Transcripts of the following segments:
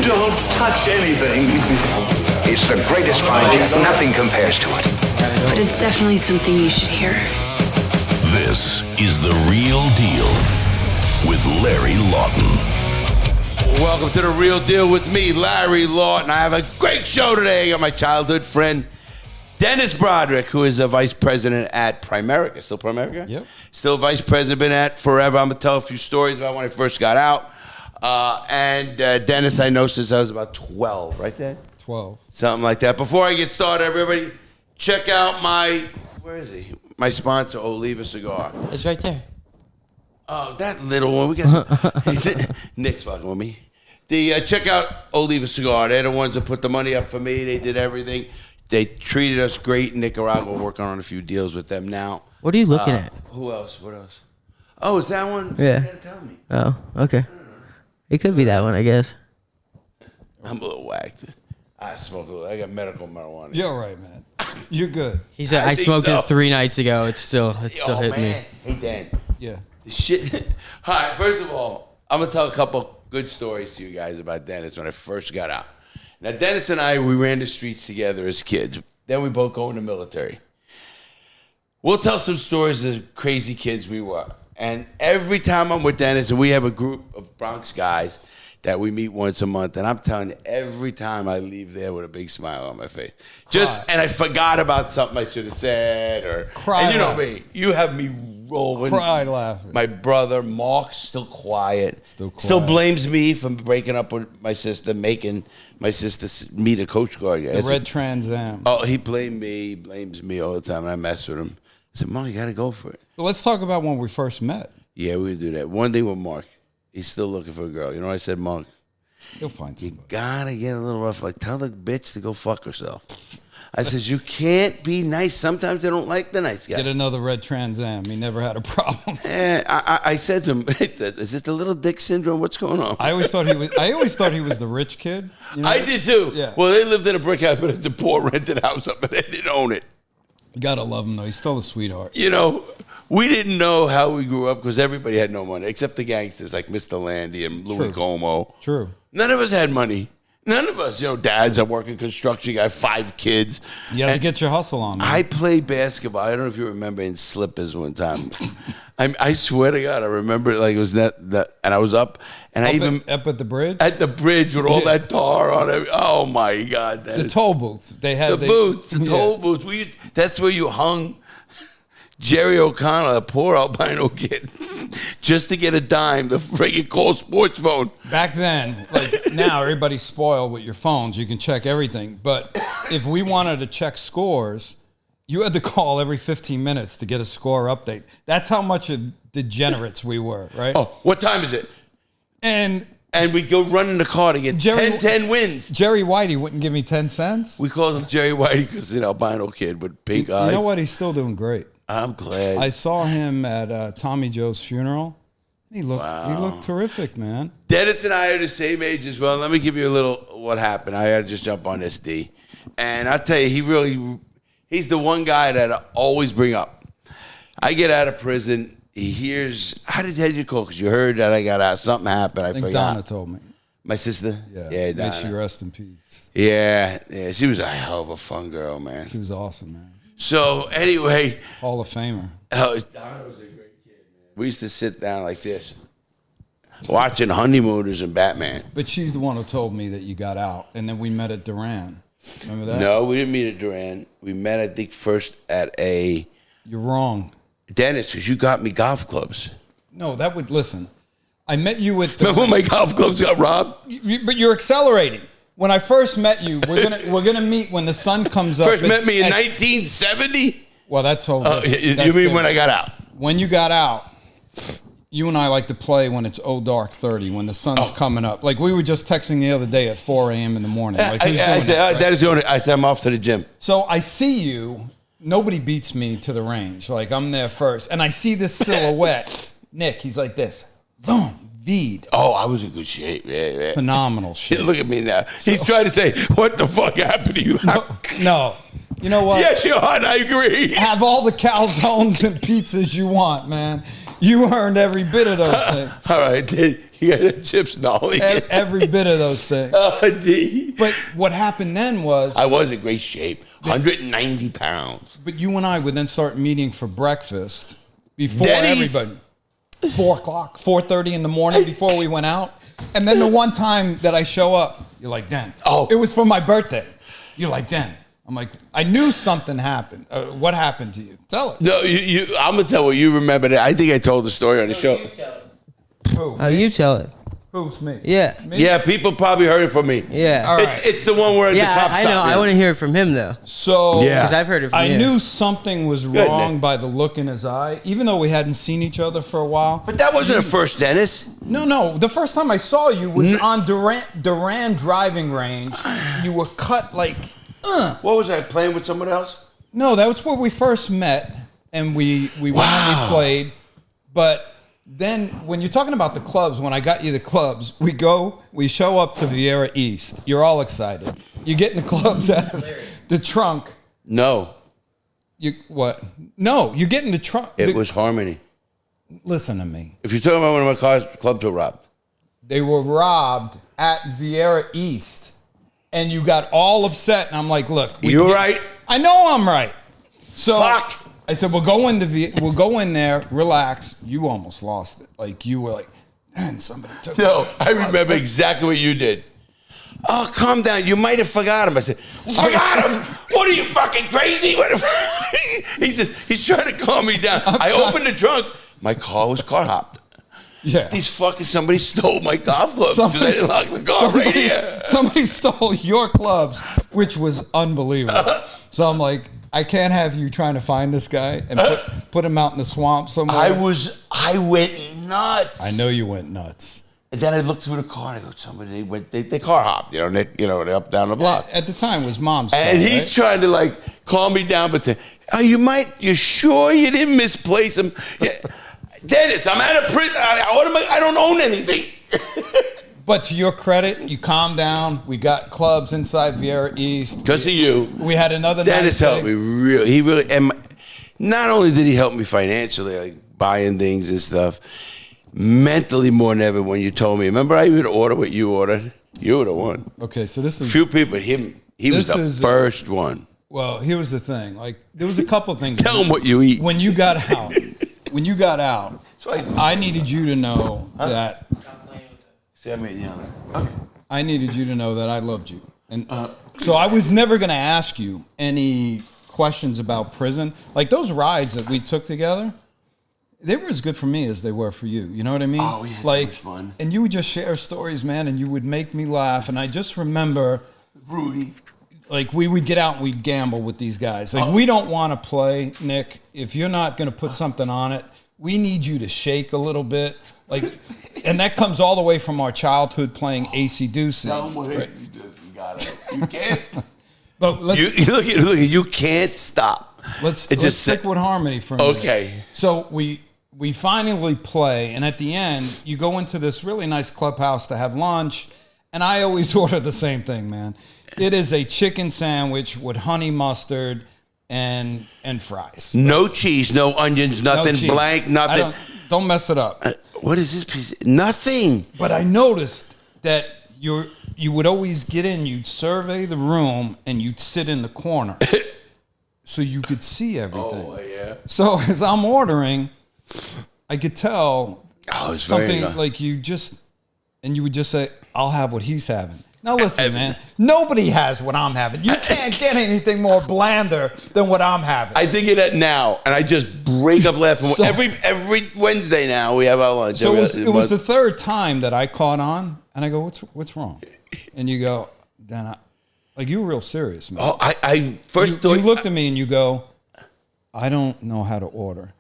don't touch anything. It's the greatest find yet. Nothing compares to it. But it's definitely something you should hear. This is The Real Deal with Larry Lawton. Welcome to The Real Deal with me, Larry Lawton. I have a great show today. I got my childhood friend, Denis Broderick, who is a vice president at Primerica. Still Primerica? Yep. Still vice president, been at forever. I'm going to tell a few stories about when I first got out. Denis, I know since I was about 12, right, Dad? 12. Something like that. Before I get started, everybody, check out where is he? My sponsor, Oliva Cigar. It's right there. Oh, that little one. We got Nick's fucking with me. Check out Oliva Cigar. They're the ones that put the money up for me. They did everything. They treated us great in Nicaragua. We're working on a few deals with them now. What are you looking at? Who else? What else? Oh, is that one? Yeah. You gotta tell me. Oh, okay. It could be that one, I guess. I'm a little whacked. I smoke a little. I got medical marijuana. You're all right, man. You're good. He said, I think smoked so. it 3 nights ago. It still hit man. me. Hey, Dan. Yeah. The shit. All right, first of all, I'm going to tell a couple good stories to you guys about Denis when I first got out. Now, Denis and I, we ran the streets together as kids. Then we both go in the military. We'll tell some stories of crazy kids we were. And every time I'm with Denis, and we have a group of Bronx guys that we meet once a month, and I'm telling you, every time I leave there with a big smile on my face. And I forgot about something I should have said, or Cry and you know laughing. me, you have me rolling. Cry laughing. My brother Mark's still quiet. Still quiet. Still blames me for breaking up with my sister, making my sister meet a Coast Guard. The red Trans Am. Oh, he blames me all the time, and I mess with him. I said, Mark, you got to go for it. Well, let's talk about when we first met. Yeah, we do that. One day with Mark. He's still looking for a girl. You know what I said, Mark? He'll find You somebody. gotta get a little rough. Like, tell the bitch to go fuck herself. I says, you can't be nice. Sometimes they don't like the nice guy. Get another red Trans Am. He never had a problem. I said to him, is it the little dick syndrome? What's going on? I always thought he was the rich kid. You know? I did too. Yeah. Well, they lived in a brick house, but it's a poor rented house up, and they didn't own it. You gotta love him though. He's still a sweetheart. You know, we didn't know how we grew up because everybody had no money, except the gangsters like Mr. Landy and Louis True. Como. True. None of us had money. None of us, dads that work in construction, got 5 kids. You have to get your hustle on, man. I played basketball. I don't know if you remember in slippers one time. I swear to God, I remember it like it was that, and I was up, and up at the bridge? at the bridge with all that tar on it. Oh my God! The toll booth. They had the toll booths. That's where you hung Jerry O'Connell, a poor albino kid, just to get a dime to freaking call sports phone. Back then, like now, everybody's spoiled with your phones. You can check everything. But if we wanted to check scores, you had to call every 15 minutes to get a score update. That's how much of degenerates we were, right? Oh, what time is it? And we go run in the car to get 10 wins. Jerry Whitey wouldn't give me 10 cents. We called him Jerry Whitey because he's an albino kid with pink eyes. You know what? He's still doing great. I'm glad. I saw him at Tommy Joe's funeral. He looked terrific, man. Denis and I are the same age as well. Let me give you a little what happened. I had to just jump on this, D. And I'll tell you, he's the one guy that I always bring up. I get out of prison. He hears, how did you call? Because you heard that I got out. Something happened. I think forgot. Donna told me. My sister? Yeah, Donna. may she rest in peace. Yeah. She was a hell of a fun girl, man. She was awesome, man. So, anyway. Hall of Famer. Donna was a great kid, man. We used to sit down like this, watching Honeymooners and Batman. But she's the one who told me that you got out, and then we met at Duran. Remember that? No, we didn't meet at Duran. We met, I think, first at a... You're wrong. Dennis, because you got me golf clubs. No, listen. I met you at... Remember when my golf clubs got robbed? But you're accelerating. When I first met you, we're gonna meet when the sun comes up. First met me in 1970? Well, that's all. You mean when I got out? When you got out, you and I like to play when it's dark 30, when the sun's coming up. Like we were just texting the other day at 4 a.m. in the morning. Like, I said, that is the only. I said I'm off to the gym. So I see you. Nobody beats me to the range. Like I'm there first, and I see this silhouette. Nick, he's like this. Boom. V'd. Oh, I was in good shape. Yeah. Phenomenal shit. Look at me now. He's trying to say, what the fuck happened to you? No. You know what? Yes, you're hot. I agree. Have all the calzones and pizzas you want, man. You earned every bit of those things. All right, you got the chips? No. Every bit of those things. But what happened then was... I was in great shape. 190 pounds. But you and I would then start meeting for breakfast before Denis. everybody. 4 o'clock, 4:30 in the morning before we went out. And then the one time that I show up, you're like, Den. Oh. It was for my birthday. You're like, Den. I'm like, I knew something happened. What happened to you? Tell it. No, I'm going to tell what you remember. That. I think I told the story on the show. Who? Oh, you tell it. Who's me? Yeah. Me? Yeah, people probably heard it from me. Yeah. All right. It's the one where the cops I know. stopped me. I want to hear it from him though. So Yeah. Because I've heard it from I you. knew something was Good, wrong Nick. by the look in his eye, even though we hadn't seen each other for a while. But that wasn't the first Dennis. No. The first time I saw you was on Duran driving range. You were cut like, What was I, playing with someone else? No, that was where we first met, and we went and we played. But then when you're talking about the clubs, when I got you the clubs, we show up to Vieira East. You're all excited. You get in the clubs out of the trunk. No. What? No, you get in the trunk. It was Harmony. Listen to me. If you're talking about one of my cars, clubs were robbed. They were robbed at Vieira East, and you got all upset. And I'm like, look, You're right. I know I'm right. So Fuck. I said, we'll go in there, relax. You almost lost it. Like you were like, man, somebody took No, it. I remember exactly what you did. Oh, calm down. You might have forgot him. I said, forgot him? What are you, fucking crazy? What he says, he's trying to calm me down. I opened the trunk. My car was car hopped. Yeah. Somebody stole my golf clubs because I didn't lock the car right here. Somebody stole your clubs, which was unbelievable. So I'm like, I can't have you trying to find this guy and put him out in the swamp somewhere. I went nuts. I know you went nuts. And then I looked through the car and I go, they car hopped, they're up down the block. At the time, it was Mom's car, And he's trying to like calm me down, but say, you sure you didn't misplace him? Yeah. Dennis, I'm out of prison. I don't own anything. But to your credit, you calmed down. We got clubs inside Vieira East. Because of you. We had another Dennis nice helped day. me he really, and not only did he help me financially, like buying things and stuff, mentally more than ever when you told me, remember I would order what you ordered? You were the one. Okay, so this is... Few people, he was the first one. Well, here was the thing. Like, there was a couple of things. Tell him what you eat. When you got out, I needed you to know that... See, I made yelling. Okay. I needed you to know that I loved you. And so I was never going to ask you any questions about prison. Like, those rides that we took together, they were as good for me as they were for you. You know what I mean? Oh, we had so like, much fun. And you would just share stories, man, and you would make me laugh. And I just remember... Rudy. Like, we would get out and we'd gamble with these guys. Like, we don't want to play, Nick. If you're not going to put something on it, we need you to shake a little bit. Like, and that comes all the way from our childhood playing AC/DC. Tell him what right? you got it. You can't. But let's look at you can't stop. let's just stick with harmony for a minute. Okay. So we finally play, and at the end, you go into this really nice clubhouse to have lunch, and I always order the same thing, man. It is a chicken sandwich with honey mustard and fries. No cheese, no onions, nothing, No cheese. blank, nothing. Don't mess it up. What is this piece? Nothing. But I noticed that you would always get in, you'd survey the room, and you'd sit in the corner so you could see everything. Oh, yeah. So as I'm ordering, I could tell it's very something nice. like you would just say, I'll have what he's having. Now listen, man, nobody has what I'm having. You can't get anything more blander than what I'm having. I think of that now, and I just break up laughing. So- every Wednesday now we have our lunch. So it was the third time that I caught on, and I go, what's wrong? And you go, Dan, like, you were real serious, man. Oh, I first you thought looked at me and you go, I don't know how to order.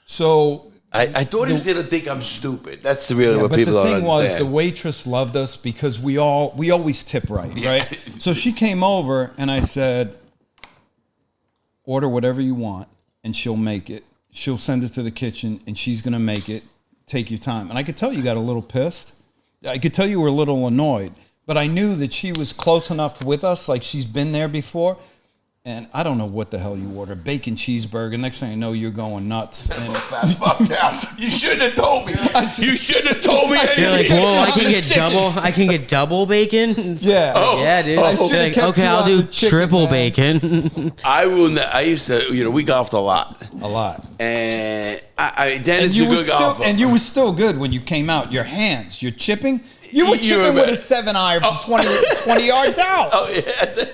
So I thought he was gonna think I'm stupid. That's the real what but people the don't thing was, understand. the waitress loved us because we always tip right? So she came over and I said, order whatever you want and she'll make it. She'll send it to the kitchen and she's gonna make it. Take your time. And I could tell you got a little pissed. I could tell you were a little annoyed, but I knew that she was close enough with us, like she's been there before. And I don't know what the hell you order. Bacon cheeseburger. Next thing you know, you're going nuts. And Fuck that. You shouldn't have told me. You shouldn't have told me. You're like, whoa, I can get double bacon. yeah. Oh. Yeah, dude. I You're should've like, kept okay, you I'll on do the chicken, triple man. bacon. I used to, we golfed a lot. A lot. And Dennis And is you a were good still, golfer. and you were still good when you came out. Your hands, you're chipping. You were You chipping were with a bad. 7-iron from 20 yards out. Oh, yeah.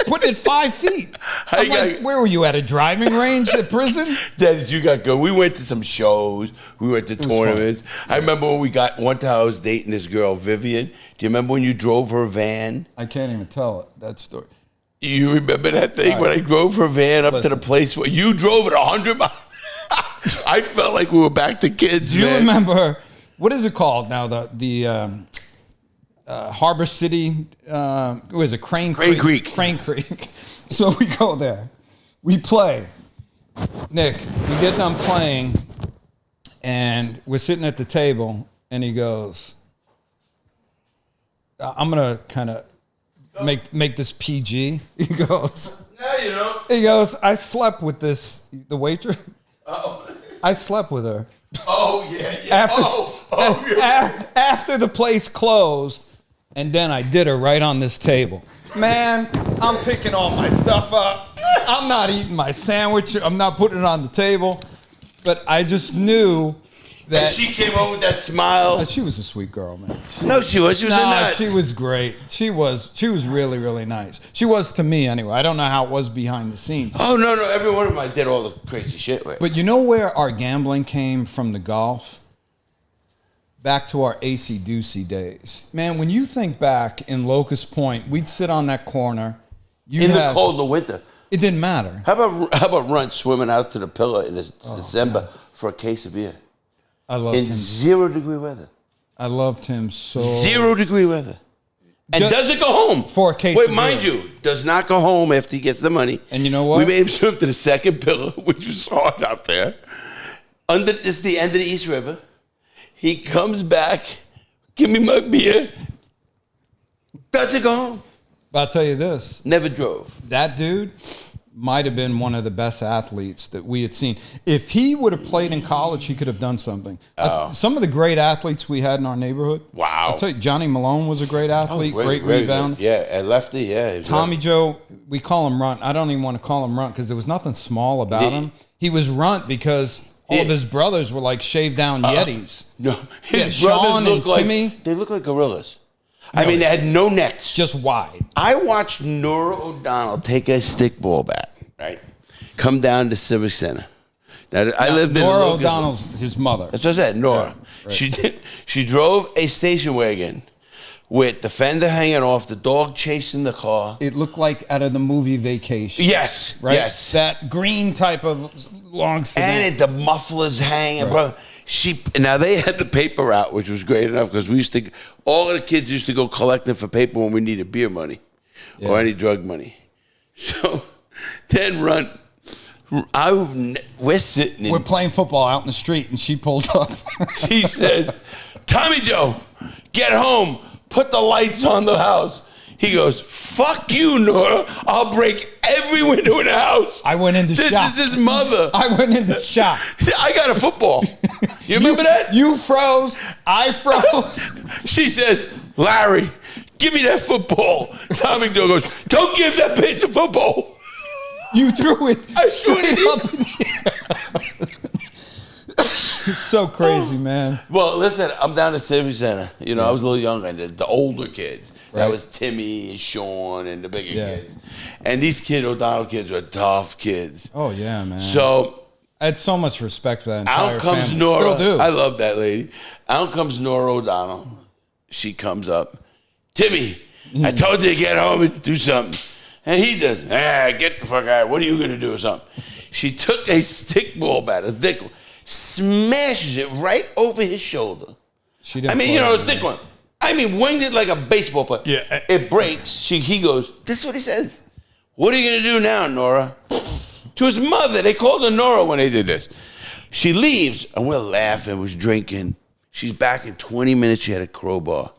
Putting it 5 feet. I'm like, where were you at a driving range at prison? Dennis, you got good. We went to some shows. We went to tournaments. I remember when one time I was dating this girl, Vivian. Do you remember when you drove her van? I can't even tell it, that story. You remember that thing when I drove her van up to the place where you drove it 100 miles? I felt like we were back to kids, Do you man. remember, what is it called now? The Harbor City, what is it? Crane Creek. Crane Creek. So we go there. We play. Nick, we get done playing, and we're sitting at the table, and he goes, I'm going to kind of make this PG. He goes, No, you don't. he goes, I slept with the waitress. Oh. I slept with her. Oh, yeah. After the place closed, and then I did her right on this table. Man, I'm picking all my stuff up. I'm not eating my sandwich. I'm not putting it on the table. But I just knew that And she came over with that smile. she was a sweet girl, man. No, she was. She was a nut. She was great. She was really, really nice. She was to me anyway. I don't know how it was behind the scenes. Oh, no. Every one of them I did all the crazy shit with. But you know where our gambling came from the golf? Back to our AC-doocy days. Man, when you think back in Locust Point, we'd sit on that corner. In the cold of the winter. It didn't matter. How about Runt swimming out to the pillar in December for a case of beer? I loved In him. 0-degree weather. I loved him so. 0-degree weather. And Just doesn't go home. for a case Wait, of mind beer. you, does not go home after he gets the money. And you know what? We made him swim to the second pillar, which was hard out there. It's the end of the East River. He comes back, give me my beer. Doesn't go home. But I'll tell you this. Never drove. That dude might have been one of the best athletes that we had seen. If he would have played in college, he could have done something. Some of the great athletes we had in our neighborhood. Wow. I'll tell you, Johnny Malone was a great athlete, great very rebound. good. Yeah, at lefty, yeah. Tommy Joe, we call him Runt. I don't even want to call him Runt because there was nothing small about him. He was Runt because all of his brothers were like shaved down Yetis. No, his Yeah, brothers Sean look and like Timmy. they look like gorillas. I mean, they had no necks. Just wide. I watched Nora O'Donnell take a stickball bat, right? Come down to Civic Center. Now, I lived in Nora Locust. O'Donnell's his mother. That's what I said, Nora. Yeah, right. She drove a station wagon with the fender hanging off, the dog chasing the car. It looked like out of the movie Vacation. Yes, Right? yes. That green type of long sedan. And the mufflers hanging, bro. Now they had the paper route, which was great enough because all of the kids used to go collecting for paper when we needed beer money or any drug money. So then we're sitting. We're playing football out in the street, and she pulls up. She says, "Tommy Joe, get home. Put the lights on the house." He goes, "Fuck you, Nora. I'll break every window in the house." I went into shock. This is his mother. I went into shock. I got a football. You remember that? You froze. I froze. She says, "Larry, give me that football." Tommy Joe goes, "Don't give that bitch a football." You threw it I threw it straight up in the air. It's so crazy, man. Well, listen, I'm down at Civic Center. I was a little younger, and the older kids. That Right. was Timmy and Sean and the bigger Yeah. kids. And these O'Donnell kids were tough kids. Oh, yeah, man. So I had so much respect for that entire out comes family. Nora. Still do. I love that lady. Out comes Nora O'Donnell. She comes up. "Timmy, I told you to get home and do something." And he does, "Get the fuck out. What are you going to do or something?" She took a stickball bat, a thick one, smashes it right over his shoulder. She didn't I mean, play a it, thick one. I mean, winged it like a baseball player. Yeah. It breaks. He goes, this is what he says. "What are you going to do now, Nora?" To his mother. They called her Nora when they did this. She leaves, and we're laughing, was drinking. She's back in 20 minutes. She had a crowbar.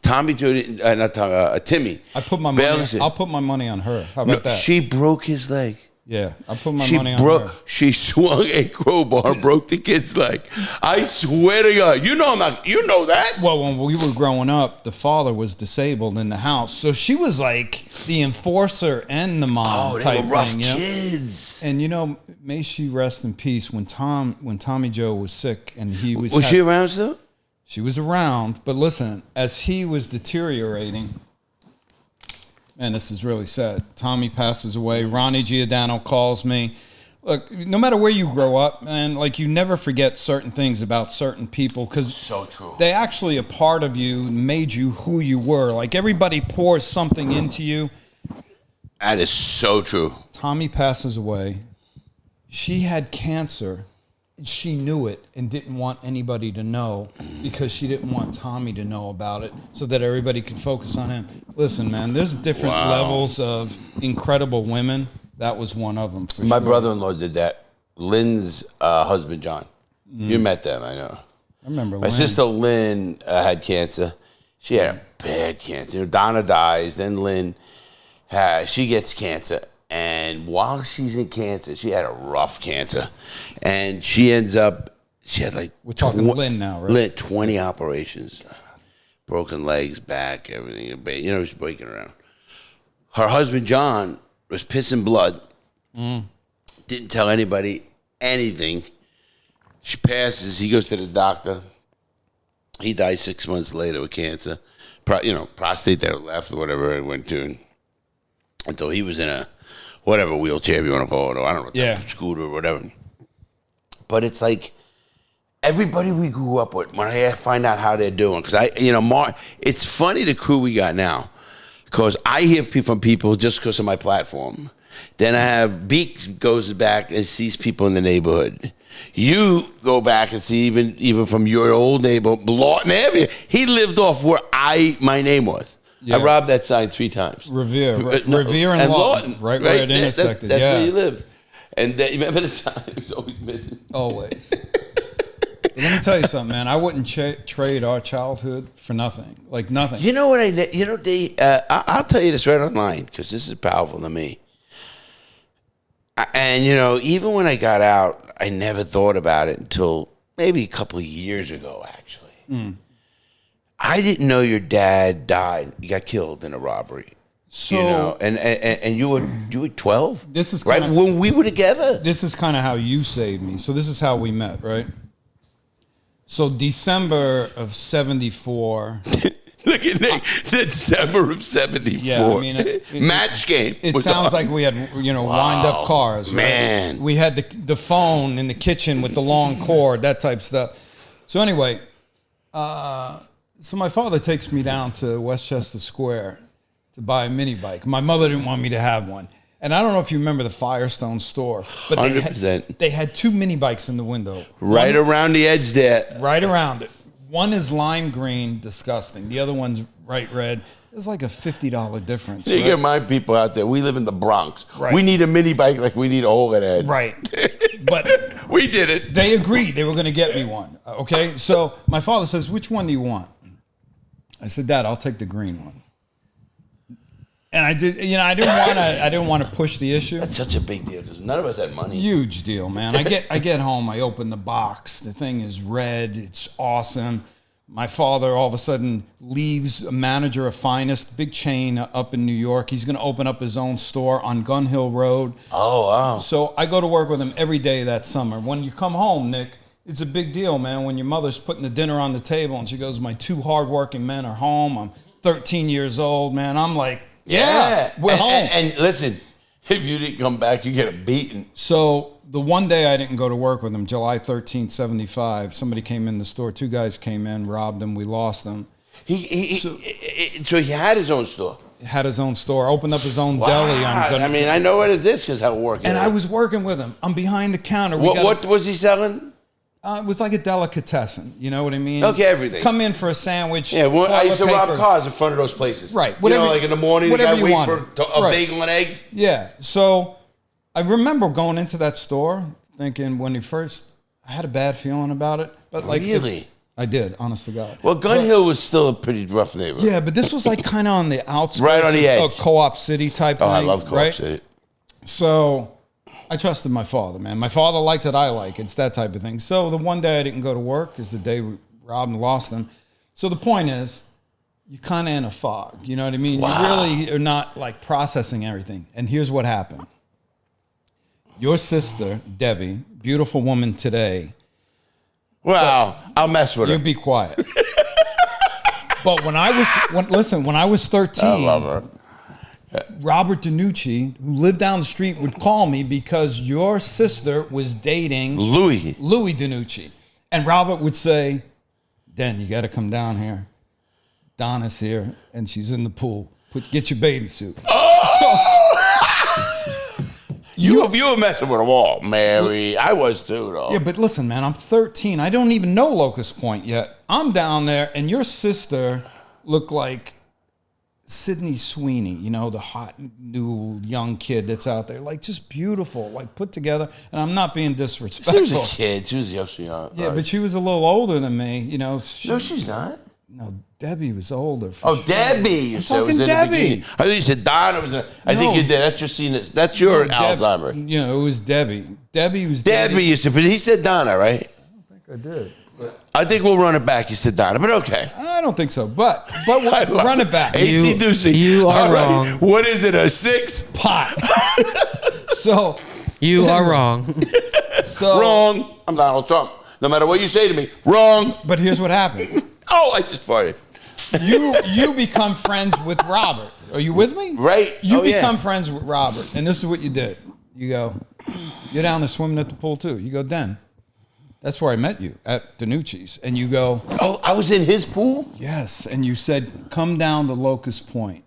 Tommy Jo, not Tommy, Timmy. I put my money. I'll put my money on her. How about that? She broke his leg. Yeah, I put my money on her. She swung a crowbar and broke the kid's leg. I swear to God, you know that. Well, when we were growing up, the father was disabled in the house, so she was like the enforcer and the mom type were rough thing. Kids. And may she rest in peace. When Tommy Jo was sick and he was she around still? She was around, but listen, as he was deteriorating. Man, this is really sad. Tommy passes away. Ronnie Giordano calls me. Look, no matter where you grow up, man, like you never forget certain things about certain people because so true. They actually a part of you, made you who you were. Like everybody pours something into you. That is so true. Tommy passes away. She had cancer. She knew it and didn't want anybody to know because she didn't want Tommy to know about it so that everybody could focus on him. Listen, man, there's different levels of incredible women. That was one of them for My sure. brother-in-law did that. Lynn's husband, John. You met them, I know. I remember My sister Lynn had cancer. She had a bad cancer. Donna dies, then Lynn, she gets cancer. And while she's in cancer, she had a rough cancer. And she ends up, she had like... We're talking Lynn now, right? Lynn, 20 operations. Broken legs, back, everything. She's breaking around. Her husband, John, was pissing blood. Didn't tell anybody anything. She passes. He goes to the doctor. He dies 6 months later with cancer. Prostate that left or whatever it went to. Until he was in a... whatever wheelchair you want to call it, or I don't know, scooter or whatever. But it's like everybody we grew up with, when I find out how they're doing, because it's funny the crew we got now, because I hear from people just because of my platform. Then I have Beak goes back and sees people in the neighborhood. You go back and see even from your old neighborhood, Lawton Avenue. He lived off where my name was. Yeah. I robbed that sign 3 times. Revere and Lawton, right where it intersected. That's where you live. And you remember the sign? It was always missing. Always. Let me tell you something, man. I wouldn't trade our childhood for nothing. Like nothing. You know what I'll tell you this right online because this is powerful to me. And even when I got out, I never thought about it until maybe a couple of years ago, actually. I didn't know your dad died. He got killed in a robbery. So, and you were 12? This is right when we were together. This is kind of how you saved me. So this is how we met, right? So December of 74. Look at Nick. December of 74. Yeah, I mean, match game. It sounds like we had wind up cars. Right? Man, we had the phone in the kitchen with the long cord, that type stuff. So anyway, so my father takes me down to Westchester Square to buy a mini bike. My mother didn't want me to have one. And I don't know if you remember the Firestone store, but 100%. They had 2 mini bikes in the window. Right around the edge there. Right around it. One is lime green, disgusting. The other one's bright red. There's like a $50 difference. You get my people out there. We live in the Bronx. Right. We need a mini bike like we need a hole in the head. Right. But we did it. They agreed they were going to get me one. Okay. So my father says, "Which one do you want?" I said, "Dad, I'll take the green one." And I did. I didn't want to push the issue. That's such a big deal because none of us had money. Huge deal, man. I get home. I open the box. The thing is red. It's awesome. My father all of a sudden leaves a manager of Finest, big chain up in New York. He's going to open up his own store on Gun Hill Road. Oh, wow. So I go to work with him every day that summer. When you come home, Nick, it's a big deal, man. When your mother's putting the dinner on the table and she goes, "My 2 hardworking men are home. I'm 13 years old, man." I'm like, yeah, we're home. And listen, if you didn't come back, you get a beating. So the one day I didn't go to work with him, July 13th, 75, somebody came in the store. 2 guys came in, robbed him. We lost him. So he had his own store? Had his own store, opened up his own deli. I know what it is because I work. And I was working with him. I'm behind the counter. What was he selling? It was like a delicatessen. You know what I mean? Okay, everything. Come in for a sandwich. Yeah, I used to rob cars in front of those places. Right. Whatever, like in the morning, you got to wait for a bagel and eggs. Yeah. So I remember going into that store thinking when I had a bad feeling about it. But like, really? I did, honest to God. Well, Gun Hill was still a pretty rough neighborhood. Yeah, but this was like kind of on the outskirts. Right on the edge. Of Co-op City type thing. Oh, I love Co-op right? City. So I trusted my father, man. My father likes it, I like it. It's that type of thing. So the one day I didn't go to work is the day we robbed and lost him. So the point is, you're kind of in a fog. You know what I mean? Wow. You really are not like processing everything. And here's what happened. Your sister, Debbie, beautiful woman today. Wow, I'll mess with her. You be quiet. But when I was 13, I love her. Robert Denucci, who lived down the street, would call me because your sister was dating Louis Denucci. And Robert would say, Den, you got to come down here. Donna's here, and she's in the pool. Get your bathing suit. You were messing with them all, Mary. I was too, though. Yeah, but listen, man, I'm 13. I don't even know Locust Point yet. I'm down there, and your sister looked like Sydney Sweeney, you know, the hot, new, young kid that's out there. Like, just beautiful, like, put together. And I'm not being disrespectful. She was a kid. She was young. Yeah, but she was a little older than me, you know. No, she's not. No, Debbie was older. Oh, sure. Debbie. You said talking was in Debbie. The beginning. I think you said Donna was in I think you did. That's your That's your Alzheimer. You know, it was Debbie. Debbie was Debbie used to, but he said Donna, right? I don't think I did. But I think we'll run it back. You said Donna, but okay. I don't think so. But we'll run it back. AC Doocy. You are wrong. What is it, a 6? Pot. So. You are wrong. So Wrong. I'm Donald Trump. No matter what you say to me, wrong. But here's what happened. Oh, I just farted. You become friends with Robert. Are you with me? Right. You become friends with Robert, and this is what you did. You go, you're down there swimming at the pool too. You go, Den. That's where I met you, at Denucci's. And you go, oh, I was in his pool? yes. And you said, come down to Locust Point.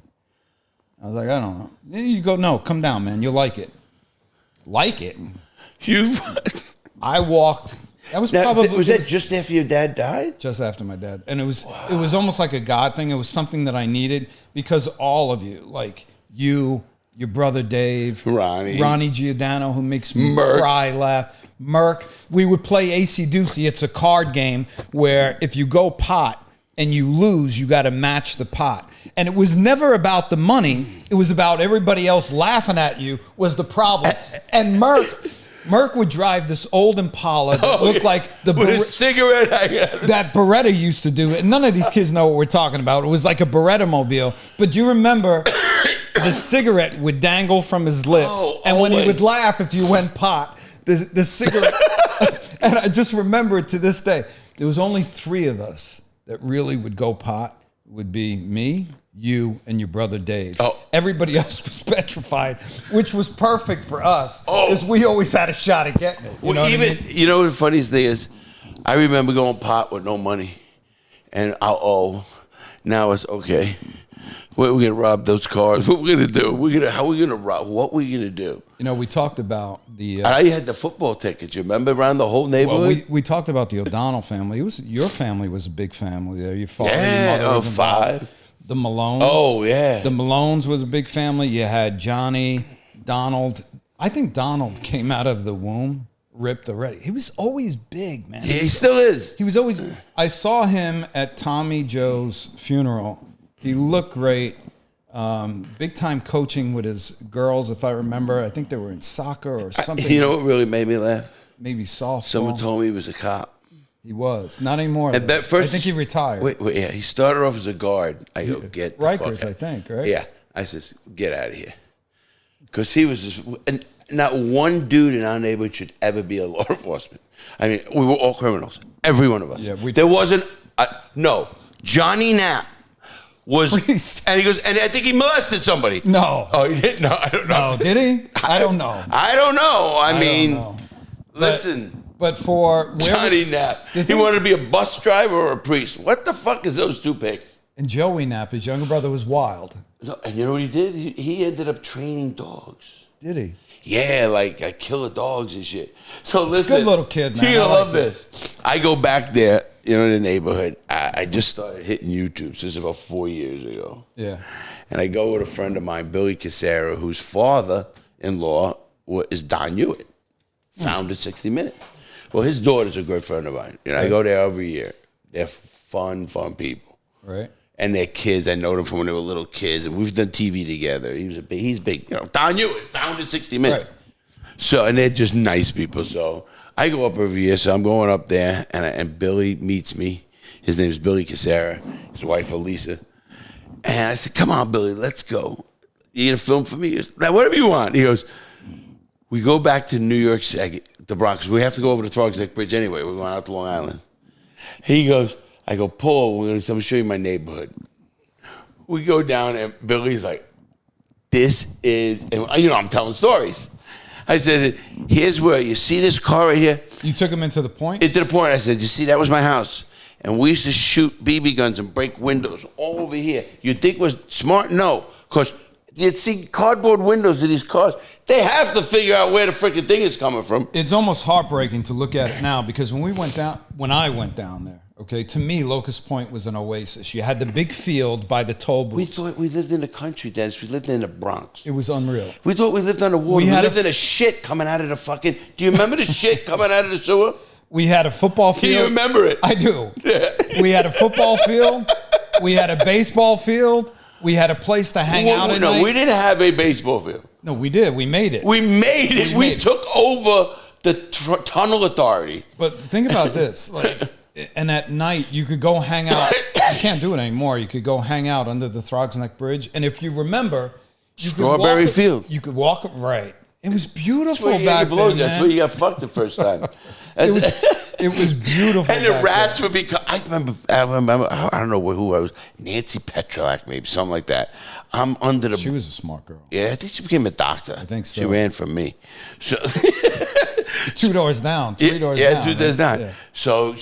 I was like, I don't know. Then you go, no, come down, man. You'll like it. Like it? I walked. That was probably was that just after your dad died? just after my dad, and it was almost like a God thing. It was something that I needed because all of you, like you, your brother Dave, Ronnie Giordano, who makes me cry, laugh, Merck. We would play AC Doocy. It's a card game where if you go pot and you lose, you got to match the pot. And it was never about the money. It was about everybody else laughing at you was the problem. And Merck would drive this old Impala that looked like the with a cigarette. that Beretta used to do. And none of these kids know what we're talking about. It was like a Beretta mobile. But do you remember the cigarette would dangle from his lips? And when he would laugh if you went pot, the cigarette. And I just remember it to this day. There was only 3 of us that really would go pot. It would be me, you, and your brother Dave. Everybody else was petrified, which was perfect for us because we always had a shot at getting it. You know what I mean? You know the funniest thing is, I remember going pot with no money, and now it's okay. We're gonna rob those cars. What we're gonna do? How we gonna rob? What we gonna do? You know, we talked about the. I had the football tickets. You remember around the whole neighborhood? Well, we talked about the O'Donnell family. Your family was a big family there. Your father, yeah, your mother was involved. 5. The Malones. Oh yeah, the Malones was a big family. You had Johnny, Donald. I think Donald came out of the womb ripped already. He was always big, man. Yeah, he still is. He was always. I saw him at Tommy Joe's funeral. He looked great. Big time coaching with his girls, if I remember. I think they were in soccer or something. You know what really made me laugh? Maybe softball. Someone told me he was a cop. He was. Not anymore. And that first, I think he retired. Wait, yeah. He started off as a guard. I go, get the fuck Rikers, out. I think, right? Yeah. I says, get out of here. Because he was just, and not one dude in our neighborhood should ever be a law enforcement. I mean, we were all criminals. Every one of us. Yeah, there wasn't, no. Johnny Knapp was, and he goes, and I think he molested somebody. No. Oh, he didn't? No, I don't know. No, did he? I don't know. I don't know. I mean, don't know. listen. But for Johnny Knapp, he wanted to be a bus driver or a priest. What the fuck is those 2 picks? And Joey Knapp, his younger brother, was wild. No, and you know what he did? He ended up training dogs. Did he? Yeah, like killer dogs and shit. So listen, good little kid, man. You're gonna love like this. I go back there, you know, in the neighborhood. I just started hitting YouTube. So this is about 4 years ago. Yeah. And I go with a friend of mine, Billy Casera, whose father-in-law is Don Hewitt, founded 60 Minutes. Well, his daughter's a good friend of mine. You know, I go there every year. They're fun people. Right. And they're kids. I know them from when they were little kids, and we've done TV together. He's big. You know, Don Hewitt, founded 60 Minutes. Right. So, and they're just nice people. So I go up every year. So I'm going up there, and Billy meets me. His name is Billy Casera. His wife Elisa. And I said, "Come on, Billy, let's go. You gonna film for me? Whatever you want." He goes, "We go back to New York City, the Bronx. We have to go over the Throgs Neck Bridge anyway. We're going out to Long Island." He goes, I go, "Paul, I'm gonna show you my neighborhood." We go down, and Billy's like, "This is," and, I'm telling stories. I said, "Here's where you see this car right here." You took him into the point? Into the point. I said, "You see, that was my house. And we used to shoot BB guns and break windows all over here. You think we're smart? No. Because you'd see cardboard windows of these cars. They have to figure out where the freaking thing is coming from." It's almost heartbreaking to look at it now because when I went down there, okay, to me, Locust Point was an oasis. You had the big field by the toll booths. We thought we lived in the country, Dennis. We lived in the Bronx. It was unreal. We thought we lived on the water. We lived in a shit coming out of the fucking... Do you remember the shit coming out of the sewer? We had a football field. Do you remember it? I do. We had a football field. We had a baseball field. We had a place to hang out at night. No, we didn't have a baseball field. No, we did. We made it. We made it. We took over the tunnel authority. But think about this. And at night, you could go hang out. You can't do it anymore. You could go hang out under the Throgs Neck Bridge. And if you remember, you Strawberry could Field. You could walk, right. It was beautiful back then, man. That's where you got fucked the first time. It was beautiful. And the rats would be... I remember, I don't know who I was. Nancy Petrolak, maybe, something like that. I'm under the... She was a smart girl. Yeah, I think she became a doctor. I think so. She ran from me. So 2 doors down, 3 doors down. Yeah, 2 doors down. Yeah. So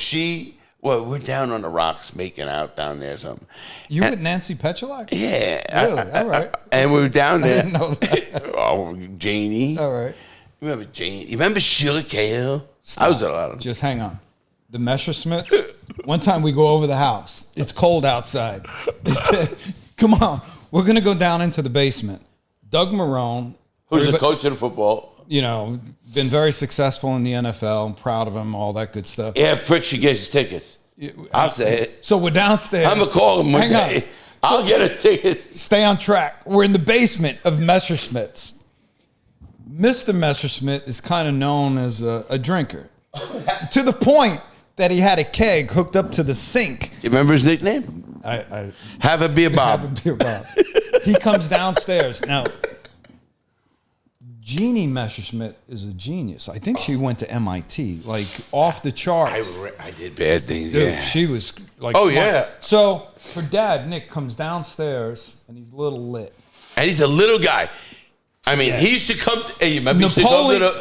we're down on the rocks making out down there or something. You with Nancy Petrolak? Yeah. Really? All right. And we were down there. I didn't know that. Oh, Janie. All right. Remember Janie? You remember Sheila Cahill? I was at a lot of them. Just hang on. The Messerschmitts. One time we go over the house. It's cold outside. They said, "Come on, we're going to go down into the basement." Doug Marrone, who's the coach of the football, been very successful in the NFL. I'm proud of him, all that good stuff. Yeah, Pritchard gets his tickets. I'll say it. So we're downstairs. I'm going to call him one day. I'll get his tickets. Stay on track. We're in the basement of Messerschmitt's. Mr. Messerschmitt is kind of known as a drinker, to the point that he had a keg hooked up to the sink. You remember his nickname? I Have a beer, Bob. Have a beer, Bob. He comes downstairs. Now, Jeannie Messerschmitt is a genius. I think she went to MIT, like off the charts. I did bad things, Dude, yeah. she was like Oh, smart. yeah. So her dad, Nick, comes downstairs, and he's a little lit. And he's a little guy. I mean, he used to come to... Hey, you remember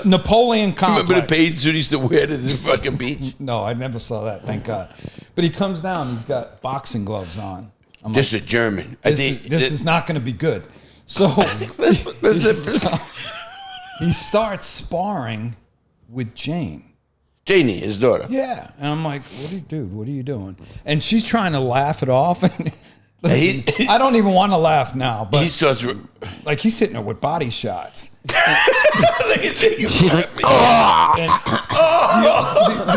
Napoleon complex. Remember the paid suit he used to wear to the fucking beach? No, I never saw that, thank God. But he comes down, he's got boxing gloves on. I'm Just like, a German. This is not going to be good. So he starts sparring with Jane. Janie, his daughter. Yeah. And I'm like, what are you doing? And she's trying to laugh it off. And listen, I don't even want to laugh now, but he starts... like he's hitting her with body shots. She's like, And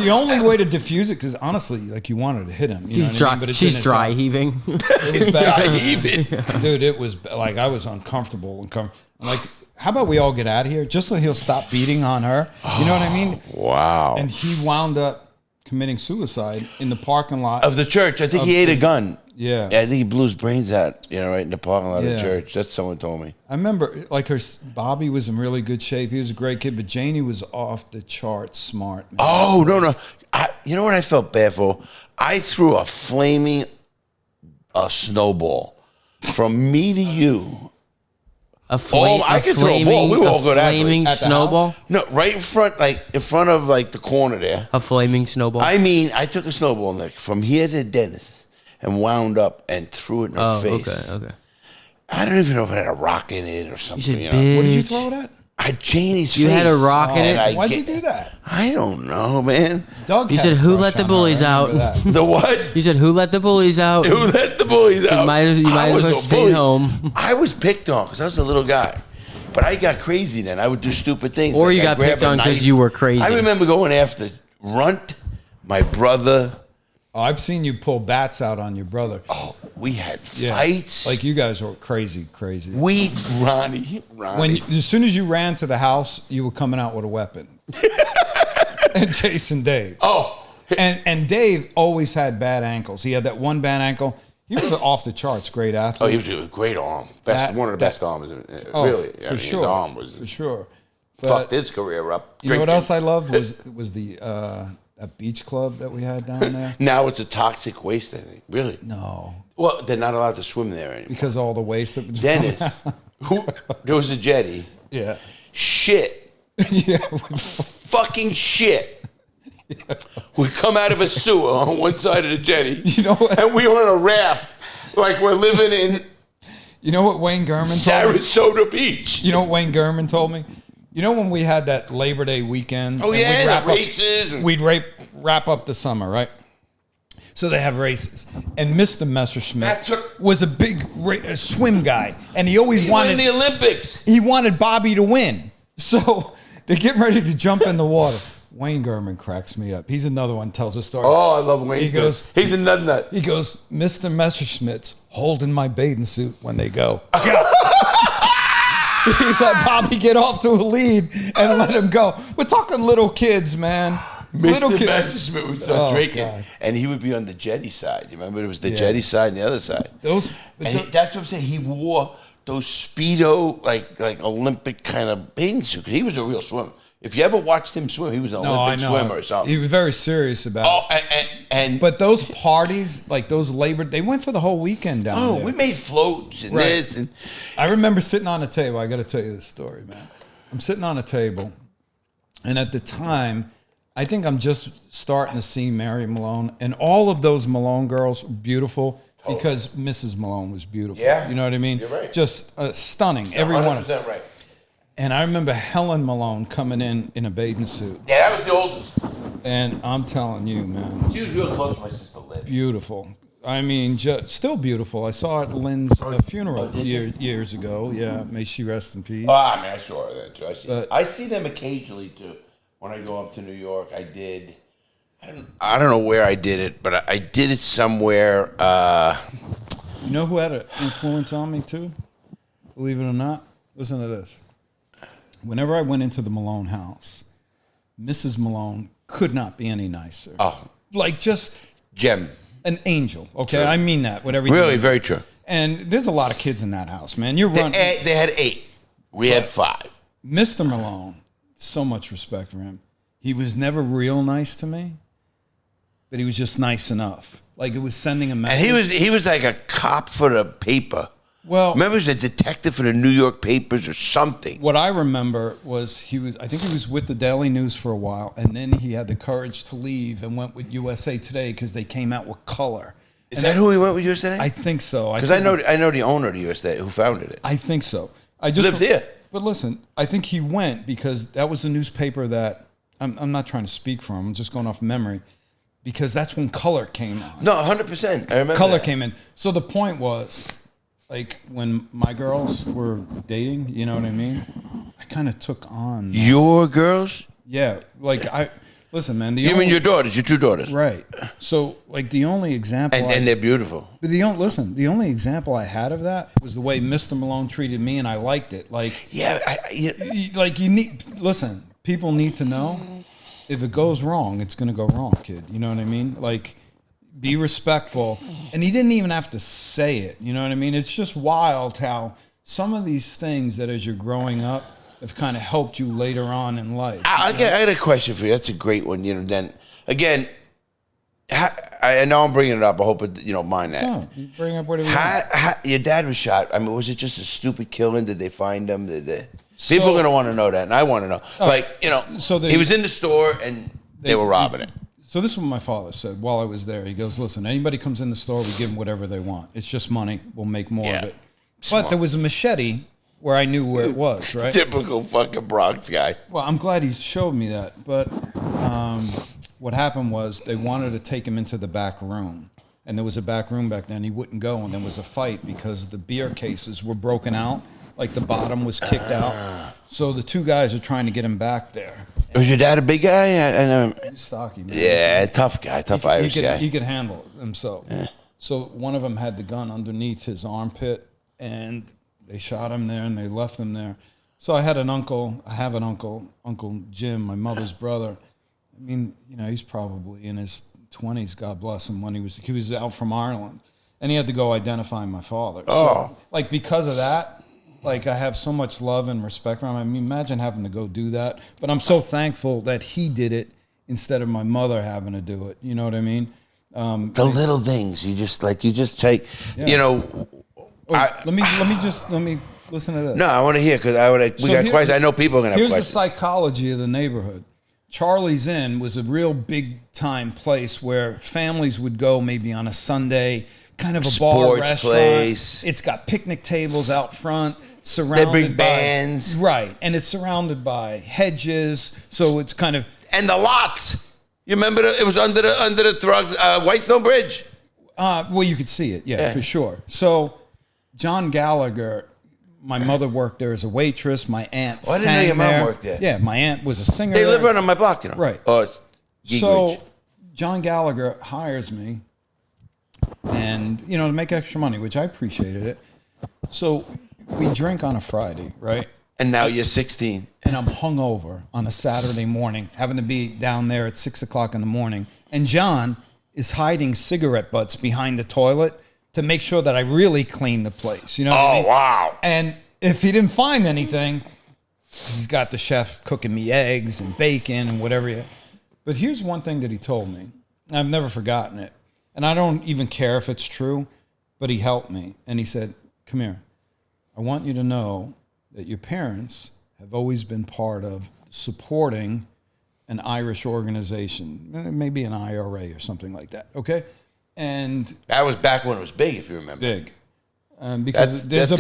the only way to diffuse it, because honestly, like you wanted to hit him. You know what I mean? But it's she's dry heaving. It was bad. Dude, it was like I was uncomfortable. I'm like, how about we all get out of here just so he'll stop beating on her? You know what I mean? Wow. And he wound up committing suicide in the parking lot of the church. I think he ate a gun. Yeah. I think he blew his brains out, right in the parking lot of the church. That's someone told me. I remember, like, Bobby was in really good shape. He was a great kid, but Janie was off the charts smart. Man. Oh, no. You know what I felt bad for? I threw a flaming snowball from me to you. I could throw a ball. We were all good athletes. A flaming snowball? No, right in front of the corner there. A flaming snowball? I mean, I took a snowball, Nick, from here to Denis. And wound up and threw it in her face. Okay. I don't even know if it had a rock in it or something. You said, What did you throw it at? Janie's face. You had a rock in it? Why'd you do that? I don't know, man. Doug You said, who let the bullies out? The what? You said, who let the bullies out? Who let the bullies out? You might have stayed home. I was picked on because I was a little guy. But I got crazy then. I would do stupid things. Or like you got picked on because you were crazy. I remember going after Runt, my brother, Oh, I've seen you pull bats out on your brother. Oh, we had fights. Like you guys were crazy. Ronnie. As soon as you ran to the house, you were coming out with a weapon. And Jason Dave. Oh. And Dave always had bad ankles. He had that one bad ankle. He was an off the charts great athlete. Oh, he was a great arm. One of the best arms. Really. For sure. The arm was for sure. Fucked his career up. You know what else I loved was the that beach club that we had down there. Now it's a toxic waste, I think. Really? No. Well, they're not allowed to swim there anymore. Because all the waste that was Denis, there was a jetty. Yeah. Shit. Yeah. Fucking shit. Yeah. We come out of a sewer on one side of the jetty. You know what? And we were on a raft like we're living in You know what Wayne Gurman told me? Sarasota Beach. You know what Wayne Gurman told me? You know when we had that Labor Day weekend? Oh, yeah, the races. We'd wrap up the summer, right? So they have races. And Mr. Messerschmidt was a big swim guy. And he always wanted... won the Olympics. He wanted Bobby to win. So they're getting ready to jump in the water. Wayne Gurman cracks me up. He's another one, tells a story. Oh, I love Wayne. He goes... He's a nut. He goes, Mr. Messerschmidt's holding my bathing suit when they go. He let Bobby get off to a lead and let him go. We're talking little kids, man. Mr. Messerschmidt would start drinking, God. and he would be on the jetty side. You remember? It was the jetty side and the other side. That's what I'm saying. He wore those Speedo, like Olympic kind of bathing suits. He was a real swimmer. If you ever watched him swim, he was an Olympic swimmer or something. He was very serious about it. But those parties, like those they went for the whole weekend down there. Oh, we made floats and this. And I remember sitting on a table. I got to tell you this story, man. I'm sitting on a table, and at the time, I think I'm just starting to see Mary Malone, and all of those Malone girls were beautiful because Mrs. Malone was beautiful. Yeah. You know what I mean? You're right. Just stunning, every one of them. right. And I remember Helen Malone coming in a bathing suit. Yeah, that was the oldest. And I'm telling you, man. She was real close to my sister Lynn. Beautiful. I mean, still beautiful. I saw her at Lynn's funeral years ago. Yeah, may she rest in peace. Oh, I mean, I saw her then, too. I see them occasionally, too. When I go up to New York, I don't know where I did it, but I did it somewhere. You know who had an influence on me, too? Believe it or not? Listen to this. Whenever I went into the Malone house, Mrs. Malone could not be any nicer. Oh. Like just... Gem. An angel, okay? True. I mean that with everything. Really, very true. And there's a lot of kids in that house, man. You're running... They had 8. We had 5. Mr. Malone, so much respect for him. He was never real nice to me, but he was just nice enough. Like it was sending a message. And he was like a cop for the paper. Well, remember, he was a detective for the New York papers or something. What I remember was I think he was with the Daily News for a while, and then he had the courage to leave and went with USA Today because they came out with color. Is that who he went with USA Today? I think so. Because I know the owner of the USA Today who founded it. I think so. I just lived there. But listen, I think he went because that was the newspaper that I'm not trying to speak for him. I'm just going off memory. Because that's when color came on. No, 100%. I remember color that. came in. So the point was, like when my girls were dating, you know what I mean? I kind of took on your girls. Yeah, like listen, man. You mean your daughters? Your 2 daughters, right? So like the only example, and they're beautiful. The only example I had of that was the way Mr. Malone treated me, and I liked it. Like listen. People need to know if it goes wrong, it's gonna go wrong, kid. You know what I mean? Like. Be respectful. And he didn't even have to say it. You know what I mean? It's just wild how some of these things that as you're growing up have kind of helped you later on in life. I got a question for you. That's a great one. You know, then again, I know I'm bringing it up. I hope you don't mind that. No, you bring up whatever you want. Your dad was shot. I mean, was it just a stupid killing? Did they find him? People are going to want to know that, and I want to know. He was in the store, and they were robbing it. So this is what my father said while I was there. He goes, listen, anybody comes in the store, we give them whatever they want. It's just money. We'll make more of it. Smart. But there was a machete where I knew where it was, right? Typical fucking Bronx guy. Well, I'm glad he showed me that. But what happened was they wanted to take him into the back room. And there was a back room back then. He wouldn't go, and there was a fight because the beer cases were broken out. Like the bottom was kicked out. So the 2 guys are trying to get him back there. Was your dad a big guy? I know. Stocky, man. Yeah, tough guy, tough Irish guy. He could handle himself. Yeah. So one of them had the gun underneath his armpit, and they shot him there, and they left him there. So I have an uncle, Uncle Jim, my mother's brother. I mean, he's probably in his 20s, God bless him, when he was out from Ireland. And he had to go identify my father. So, because of that, I have so much love and respect for him. I mean, imagine having to go do that. But I'm so thankful that he did it instead of my mother having to do it. You know what I mean? The little things you just take. Yeah. Let me listen to this. No, I want to hear because I know people are gonna have questions. Here's the psychology of the neighborhood. Charlie's Inn was a real big time place where families would go maybe on a Sunday, kind of a bar restaurant. Place. It's got picnic tables out front, surrounded they bring by bands, right, and it's surrounded by hedges, so it's kind of and the lots. You remember it was under the Thrugs, Whitestone Bridge. Well, you could see it, yeah, for sure. So, John Gallagher, my mother worked there as a waitress. My aunt sang there. I didn't know your mom worked there. Yeah, my aunt was a singer. They live right on my block, Right. Oh, it's so John Gallagher hires me, and to make extra money, which I appreciated it. So we drink on a Friday, right? And now you're 16. And I'm hungover on a Saturday morning, having to be down there at 6 o'clock in the morning. And John is hiding cigarette butts behind the toilet to make sure that I really clean the place. You know what I mean? Wow. And if he didn't find anything, he's got the chef cooking me eggs and bacon and whatever. But here's one thing that he told me. I've never forgotten it. And I don't even care if it's true, but he helped me. And he said, come here. I want you to know that your parents have always been part of supporting an Irish organization, maybe an IRA or something like that, okay? And that was back when it was big, if you remember. Big. Because there's a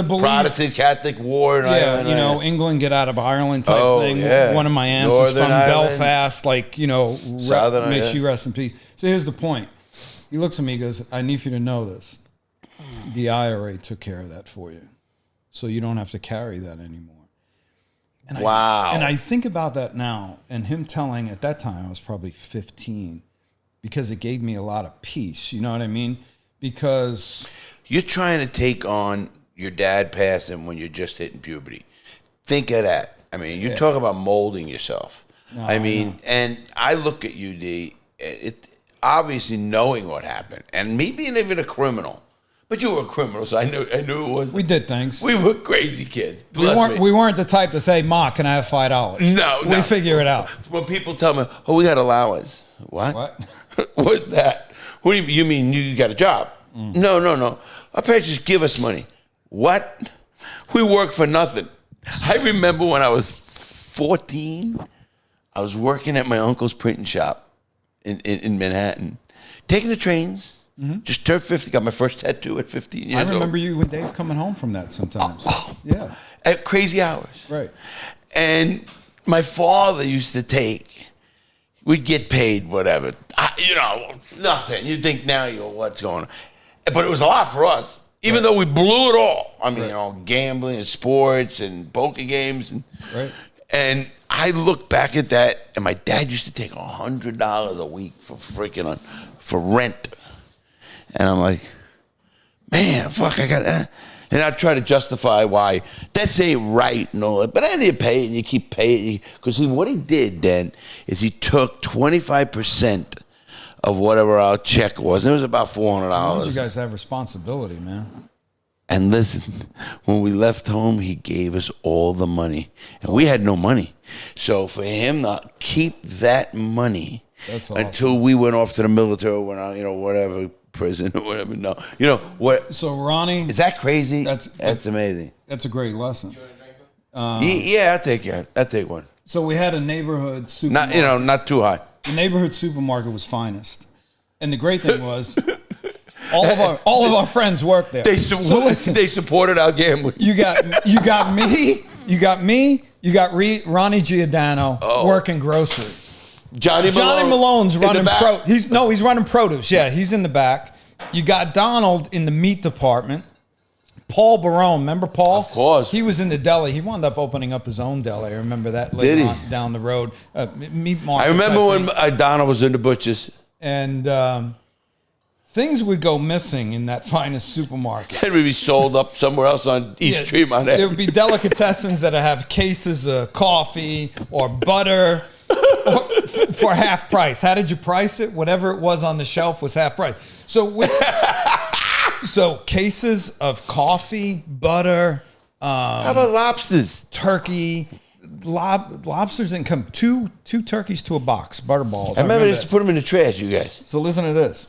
belief. Protestant Catholic War in Ireland. England get out of Ireland type thing. Yeah. One of my aunts is from Belfast, may she rest in peace. So here's the point. He looks at me, he goes, I need you to know this. The IRA took care of that for you. So you don't have to carry that anymore. And wow. I think about that now, and him telling, at that time, I was probably 15, because it gave me a lot of peace. You know what I mean? Because you're trying to take on your dad passing when you're just hitting puberty. Think of that. I mean, you talk about molding yourself. No, and I look at you, D, it obviously knowing what happened, and me being even a criminal. But you were a criminal, so I knew it was. We did things. We were crazy kids. We weren't the type to say, Ma, can I have $5? No. We figure it out. When people tell me, we got allowance. What? What's that? What do you mean you got a job? Mm. No. Our parents just give us money. What? We work for nothing. I remember when I was 14, I was working at my uncle's printing shop in Manhattan, taking the trains. Mm-hmm. Just turned 50, got my first tattoo at 15 years old. I remember you and Dave coming home from that sometimes. Yeah. At crazy hours. Right. And my father used to we'd get paid whatever. Nothing. You'd think now, what's going on? But it was a lot for us, even though we blew it all. I mean, gambling and sports and poker games. And I look back at that, and my dad used to take $100 a week for rent. And I'm like, man, fuck, I got that. And I try to justify why that's ain't right and all that. But I need to pay it, and you keep paying. Because what he did then is he took 25% of whatever our check was. It was about $400. You guys have responsibility, man. And listen, when we left home, he gave us all the money. And we had no money. So for him to keep that money until we went off to the military or went on, whatever, prison or whatever. No, what? So Ronnie, is that crazy? That's amazing. That's a great lesson. Yeah, I'll take one. So we had a neighborhood supermarket. Not too high. The neighborhood supermarket was finest, and the great thing was, all of our friends worked there. They supported our gambling. You got me. Ronnie Giordano working grocery. Johnny Malone's running he's running produce. Yeah, he's in the back. You got Donald in the meat department, Paul Barone, remember Paul? Of course. He was in the deli. He wound up opening up his own deli. I remember that later Did he? on down the road. Meat markets, I remember when think. Donna was in the butchers. And things would go missing in that finest supermarket. And we'd be sold up somewhere else on East Street, on there would be delicatessens that have cases of coffee or butter for half price. How did you price it? Whatever it was on the shelf was half price. So cases of coffee, butter, how about lobsters? turkey, lobsters didn't come. Two turkeys to a box, butter balls. I remember they that. used to put them in the trash, you guys. So listen to this.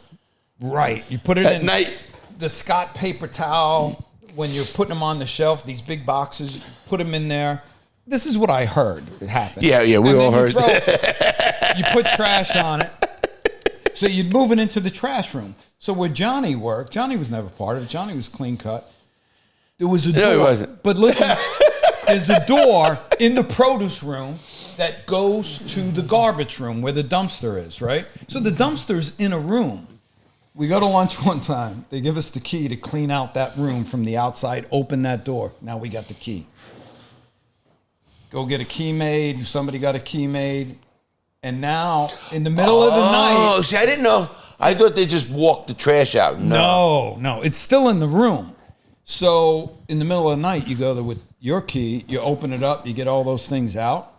Right. You put it At in night. the Scott paper towel when you're putting them on the shelf, these big boxes, you put them in there. This is what I heard happened. Yeah, we all heard. You put trash on it. So you'd move it into the trash room. So where Johnny worked, Johnny was never part of it. Johnny was clean cut. There was a door. No, he wasn't. But listen, there's a door in the produce room that goes to the garbage room where the dumpster is, right? So the dumpster's in a room. We go to lunch one time. They give us the key to clean out that room from the outside, open that door. Now we got the key. Go get a key made. Somebody got a key made. And now, in the middle of the night... Oh, see, I didn't know. I thought they just walked the trash out. No, it's still in the room. So, in the middle of the night, you go there with your key, you open it up, you get all those things out,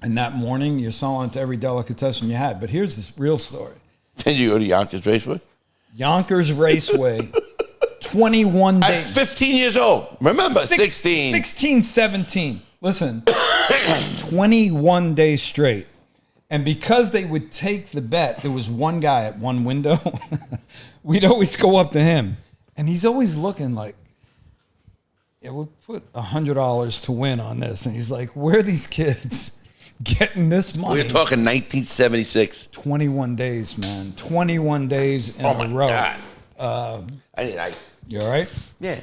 and that morning, you're selling it to every delicatessen you had. But here's this real story. Then you go to Yonkers Raceway? Yonkers Raceway, 21 days. I'm 15 years old. Remember, 16. 16, 17. Listen, 21 days straight. And because they would take the bet, there was one guy at one window. We'd always go up to him. And he's always looking like, yeah, we'll put $100 to win on this. And he's like, where are these kids getting this money? We're talking 1976. 21 days, man. 21 days in a row. God. I need ice. You all right? Yeah.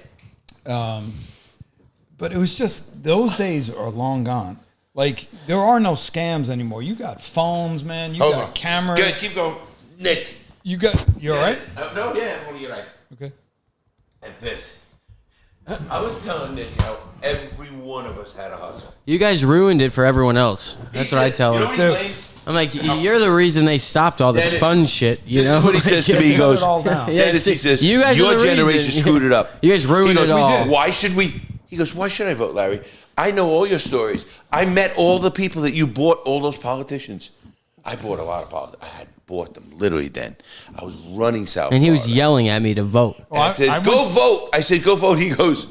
But it was just, those days are long gone. Like, there are no scams anymore. You got phones, man. You got cameras. Good, keep going. Nick. You all right? No, yeah, I want to get ice. Okay. And piss. I was telling Nick how every one of us had a hustle. You guys ruined it for everyone else. That's what I tell him. I'm like, you're the reason they stopped all this fun shit. You know This is what he says to me. He goes, Dennis, he says, you guys your are the generation reason. screwed it up. You guys ruined it all. Why should we? He goes, why should I vote, Larry? I know all your stories. I met all the people that you bought, all those politicians. I bought a lot of politicians. I had bought them literally then. I was running South And he was Florida. yelling at me to vote. And I said, go vote. I said, go vote. He goes,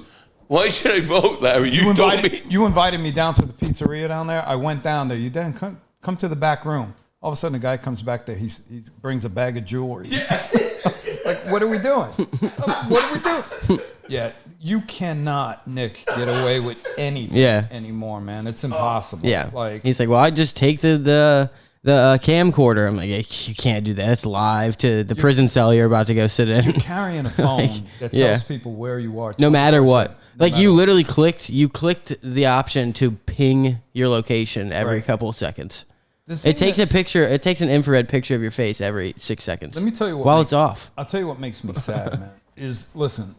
why should I vote, Larry? You told me. You invited me down to the pizzeria down there. I went down there. You didn't come to the back room. All of a sudden, a guy comes back there. He brings a bag of jewelry. Yeah. Like, what are we doing? What are we doing? Yeah, you cannot, Nick, get away with anything anymore, man. It's impossible. Yeah. Like, he's like, well, I just take the camcorder. I'm like, hey, you can't do that. It's live to the prison cell you're about to go sit in. You're carrying a phone that tells people where you are. No matter what. No Like, you literally clicked the option to ping your location every couple of seconds. It takes a picture. It takes an infrared picture of your face every 6 seconds. Let me tell you what. While it's off. I'll tell you what makes me sad, man. Listen,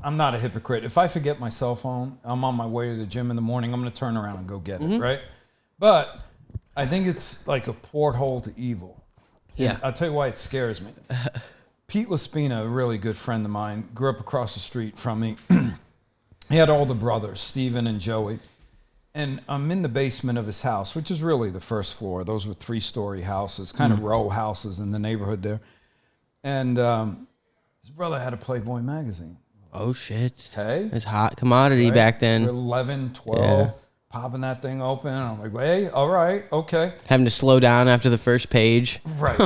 I'm not a hypocrite. If I forget my cell phone, I'm on my way to the gym in the morning. I'm going to turn around and go get it, right? But I think it's like a porthole to evil. Yeah. And I'll tell you why it scares me. Pete Laspina, a really good friend of mine, grew up across the street from me. He had all the brothers, Steven and Joey. And I'm in the basement of his house, which is really the first floor. Those were 3-story houses, kind of row houses in the neighborhood there. And his brother had a Playboy magazine. Oh, shit. Okay. It's hot commodity back then. We're 11, 12, popping that thing open. And I'm like, hey, all right, okay. Having to slow down after the first page. Right.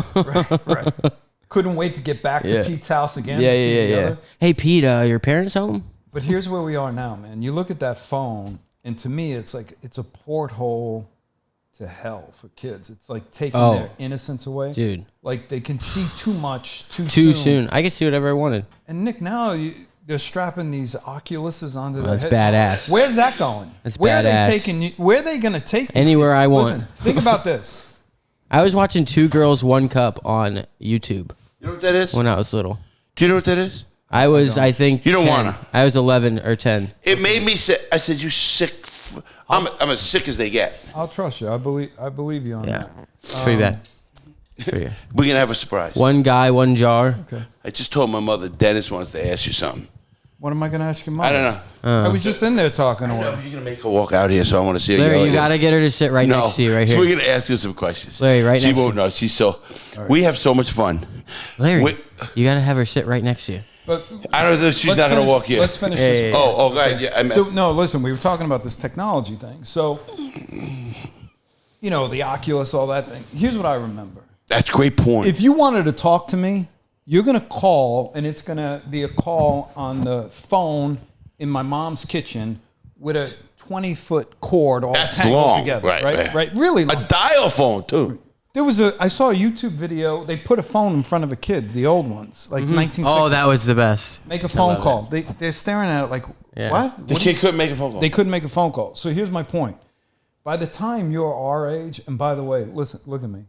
Couldn't wait to get back to Pete's house again. Yeah. Hey, Pete, your parents home? But here's where we are now, man. You look at that phone, and to me, it's like it's a porthole to hell for kids. It's like taking their innocence away. Dude. Like they can see too much too soon. I can see whatever I wanted. And Nick, now they're strapping these Oculuses onto their head. That's badass. Where's that going? That's where badass. Are they taking you? Where are they going to take these Anywhere kids? I want. Listen, think about this. I was watching 2 Girls, 1 Cup on YouTube. You know what that is? When I was little. Do you know what that is? I was, I think, You don't 10. wanna. I was 11 or 10. It made me sick. I said, "You sick? I'm as sick as they get." I'll trust you. I believe you on Yeah, that. it's pretty bad. It's pretty bad. We're gonna have a surprise. One guy, one jar. Okay. I just told my mother Dennis wants to ask you something. What am I going to ask your mom? I don't know. I was just in there talking to No, her. you're gonna make her walk out here, so I want to see her. Larry, yell you at got to get her to sit right No, next to you, right so here. we're gonna ask you some questions. Larry, right she next to won't you. know. She's so. We have so much fun. Larry, Wait. you got to have her sit right next to you. But I don't know if she's let's not gonna finish- walk in. Let's finish Yeah, this. yeah, yeah. Oh, go ahead. Yeah, So no, listen. We were talking about this technology thing. So, the Oculus, all that thing. Here's what I remember. that's great point. If you wanted to talk to me, you're going to call, and it's going to be a call on the phone in my mom's kitchen with a 20-foot cord all That's tangled long. together. Right. Right. Really long. A dial phone too. I saw a YouTube video. They put a phone in front of a kid, the old ones, like 1960. Oh, that was the best. Make a phone call. They're staring at it like, Yeah. what? The kid couldn't make a phone call. They couldn't make a phone call. So here's my point. By the time you're our age, and by the way, listen, look at me.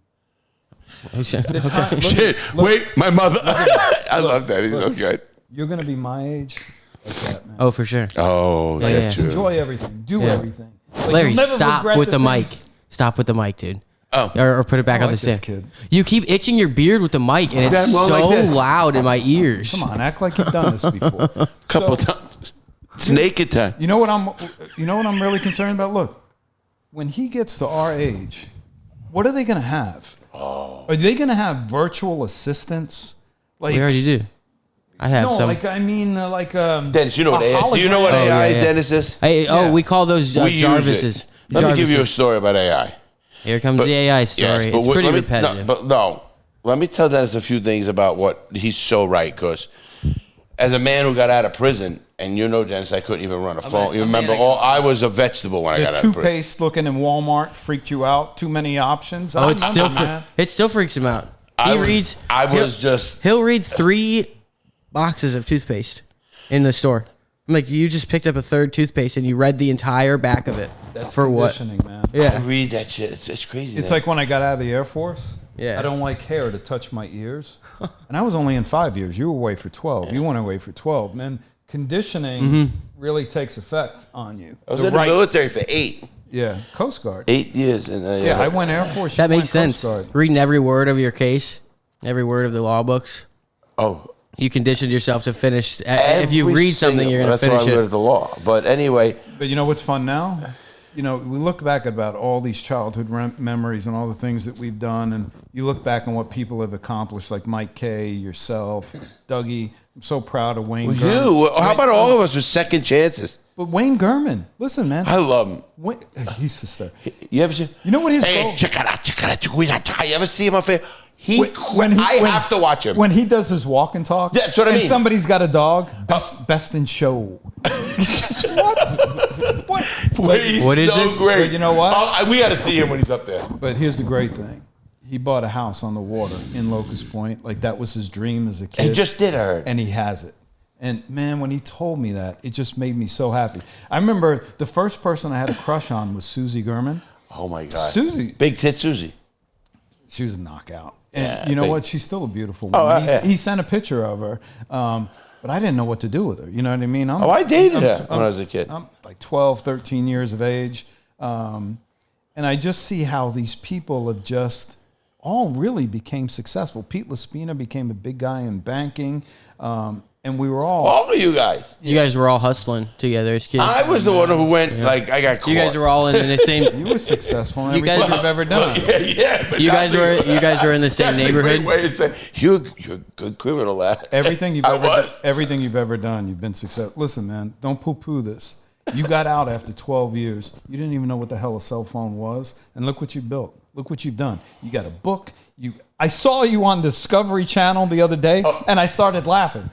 Shit. Wait, my mother. I love that. He's so good. You're going to be my age like that, man. Oh, for sure. Oh, Yeah, that's yeah. true. Enjoy everything. Do Yeah. everything. Like, Larry, you'll never stop regret with the mic. things- Stop with the mic, dude. Oh. Or put it back I on the like this stand. kid. You keep itching your beard with the mic, and it's Yeah, well, so like that. loud in my ears. Come on, act like you've done this before. Couple So, times. It's naked time. You know what I'm really concerned about? Look, when he gets to our age, what are they going to have? Are they going to have virtual assistants? Like, We already do. I have no, some. Dennis, you know what a AI? Do you know what hologram. AI yeah. Dennis is? Hey, Yeah. we call those We use Jarvises. it. Let me give you a Jarvises. story about AI. Here comes the AI story. Yes, It's pretty let me, repetitive. No, let me tell Dennis a few things about what he's so right. Because as a man who got out of prison, and you know, Dennis, I couldn't even run a phone. You remember, I was a vegetable when I The got out of prison. toothpaste looking in Walmart freaked you out. Too many options. Oh, Man. it still freaks him out. I He'll read 3 boxes of toothpaste in the store. I'm like, you just picked up a third toothpaste and you read the entire back of it. That's for what? conditioning, man. I Yeah. read that shit. It's crazy. It's like when I got out of the Air Force. Yeah. I don't like hair to touch my ears. And I was only in 5 years. You were away for 12. You went away for 12. Man, conditioning really takes effect on you. I was in the military for 8 Coast Guard. 8 years. And Yeah, I went Air Force. That you makes went sense. Coast Guard. Reading every word of your case, every word of the law books. Oh, You conditioned yourself to finish. If you read something, you're going to finish That's why I it. read the law. But anyway, But you know what's fun now? We look back at about all these childhood memories and all the things that we've done, and you look back on what people have accomplished, like Mike Kay, yourself, Dougie. I'm so proud of Wayne Gurman. how about all of us with second chances? But Wayne Gurman, listen, man. I love him. He's hysterical. You ever see? You know what his Hey, goal- check it out. You ever see him on Facebook? I When- have to watch him. When he does his walk and talk. That's what I and mean. somebody's got a dog. Best in show. It's just, what? He's What is so this? great. But you know what? We got to see him when he's up there. But here's the great thing. He bought a house on the water in Locust Point. Like, that was his dream as a kid. He just did, I heard. And he has it. And man, when he told me that, it just made me so happy. I remember the first person I had a crush on was Susie Gurman. Oh my God. Susie. Big tit Susie. She was a knockout. And Yeah, you know big. what? She's still a beautiful woman. Oh, yeah. He sent a picture of her, but I didn't know what to do with her. You know what I mean? I dated her when I was a kid. I'm like 12, 13 years of age. And I just see how these people have just all really became successful. Pete Laspina became a big guy in banking. And we were All of you guys. You guys were all hustling together as kids. I was the one who went, I got caught. You guys were all in the same. You were successful in You guys- everything you've ever done. But You guys were in the same that's a great neighborhood. way to say, you're a good criminal, lad. Everything you've I ever was. everything you've ever done, you've been successful. Listen, man, don't poo-poo this. You got out after 12 years. You didn't even know what the hell a cell phone was, and look what you built. Look what you've done. You got a book. I saw you on Discovery Channel the other day, and I started laughing.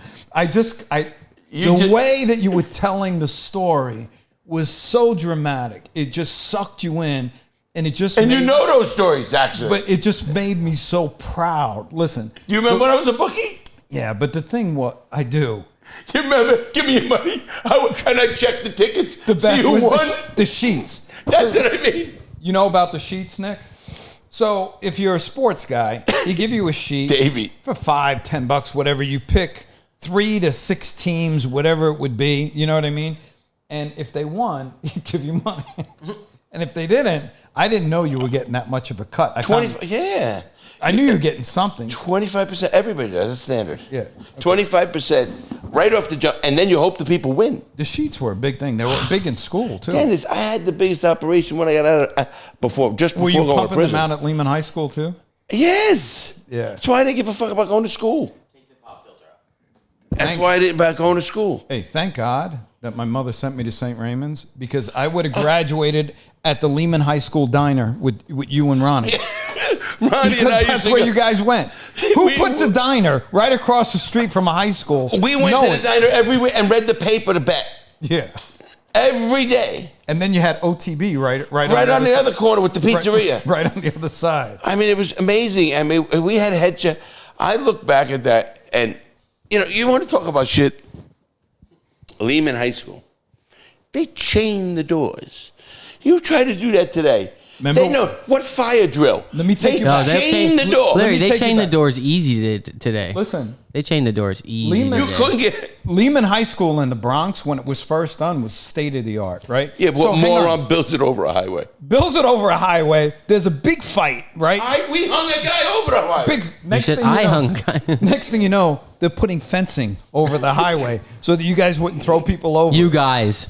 The way that you were telling the story was so dramatic. It just sucked you in, and it just And you know those stories, actually. but it just made me so proud. Listen, Do you remember when I was a bookie? yeah, but the thing I do. You remember? Give me your money. Can I check the tickets? The best See who was won? the sheets. That's what I mean. You know about the sheets, Nick? So if you're a sports guy, he give you a sheet Davey. for $5, $10, whatever. You pick 3 to 6 teams, whatever it would be. You know what I mean? And if they won, he'd give you money. And if they didn't, I didn't know you were getting that much of a cut. I knew you were getting something. 25%. Everybody does. That's standard. Yeah. Okay. 25% right off the jump, and then you hope the people win. The sheets were a big thing. They were big in school too. Dennis, I had the biggest operation when I got out of before Were going you to pumping prison. them out at Lehman High School too? Yes. Yeah. That's why I didn't give a fuck about going to school. That's why I didn't about going to school. Hey, thank God that my mother sent me to St. Raymond's, because I would have graduated at the Lehman High School diner with you and Ronnie. Ronnie Because and I that's used to where go- you guys went. Who puts a diner right across the street from a high school? We went to the diner every week and read the paper to bet. Yeah. Every day. And then you had OTB right On the other corner with the pizzeria. Right on the other side. I mean, it was amazing. I mean, we had head check. I look back at that, and, you want to talk about shit? Lehman High School. They chained the doors. You try to do that today. Remember, they know what fire drill. Let me take they you back. chained the door. Larry, they take you chained the back. doors easy today. Listen, They chained the doors easy. Lehman- You today. couldn't get. Lehman High School in the Bronx, when it was first done, was state of the art, right? Yeah, but So, what hang on. moron built it over a highway? Builds it over a highway. There's a big fight, right? We hung a guy over the highway. Big. You Next said thing you I know, hung guy. next thing you know, they're putting fencing over the highway so that you guys wouldn't throw people over. You guys.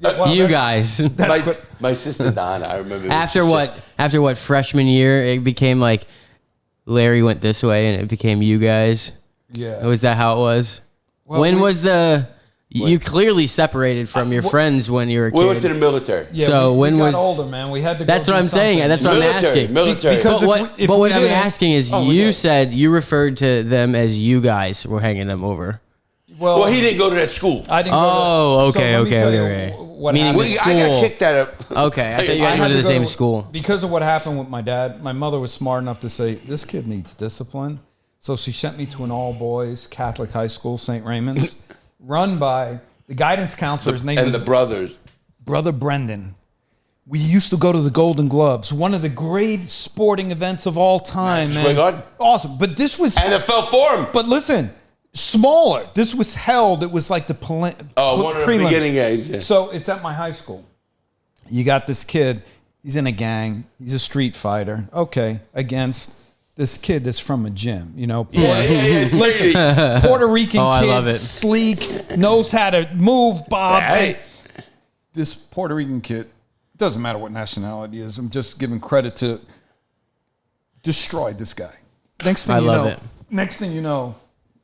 Well, You that's- guys. My sister Donna, I remember. After what freshman year, it became like Larry went this way and it became you guys. Yeah. Was that how it was? Well, when we- was the... You clearly separated from your friends when you were a kid. We went to the military. Yeah, So we when got was- older, man? We had to. That's go what do I'm saying. something. That's what I'm asking. Military. Because But if what we I'm didn't- asking is, Oh, we you did. said you referred to them as you guys were hanging them over. Well, he didn't go to that school. I didn't. Oh, go to, okay, so let me okay, tell you okay. What Meaning happened. the I got school. kicked out of. Okay, I thought you I guys had went to the go same school. because of what happened with my dad. My mother was smart enough to say this kid needs discipline, so she sent me to an all boys Catholic high school, St. Raymond's, run by the guidance counselor. His name And was the brothers. Brother Brendan. We used to go to the Golden Gloves, one of the great sporting events of all time, man. Swing on. Awesome, but this was. And it fell for him. But listen, smaller. This was held. It was like the One of the prelims. beginning games. Yeah. So it's at my high school. You got this kid. He's in a gang. He's a street fighter. Okay, against this kid that's from a gym. Listen, Puerto Rican Oh, I kid, love it. sleek, knows how to move, Bob. Hey. This Puerto Rican kid, doesn't matter what nationality he is. I'm just giving credit to. Destroyed this guy. Next thing I you love know, it. next thing you know,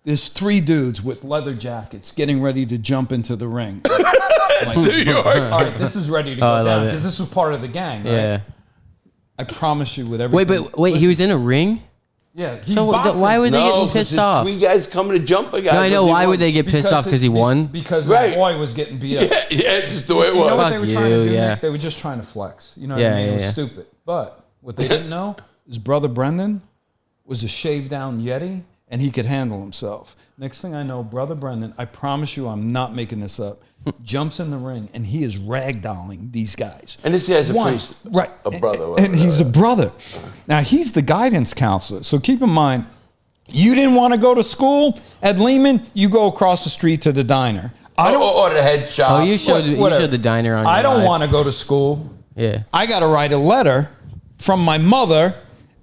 there's 3 dudes with leather jackets getting ready to jump into the ring. New York. All right, this is ready to I go love down it. because this was part of the gang, right? Yeah. I promise you, with everything. Wait, he was in a ring? Yeah. So why would they No, get pissed there's off? 3 guys coming to jump a guy. No, I know. Why would they get pissed off? Because he won? Because Right. the boy was getting beat up. Yeah, just the way it You know was. what they were Fuck trying to you, do, yeah. Nick? They were just trying to flex. You know what Yeah, I mean? yeah, It was yeah. stupid. But what they didn't know is brother Brendan was a shaved down Yeti and he could handle himself. Next thing I know, brother Brendan, I promise you I'm not making this up, jumps in the ring and he is ragdolling these guys. And this guy's a One, priest. right? A brother. and whatever. he's a brother. Now he's the guidance counselor. So keep in mind, you didn't want to go to school at Lehman. You go across the street to the diner. I don't. Or the head shop. Oh, you showed the diner on. I your don't live. want to go to school. Yeah. I got to write a letter from my mother,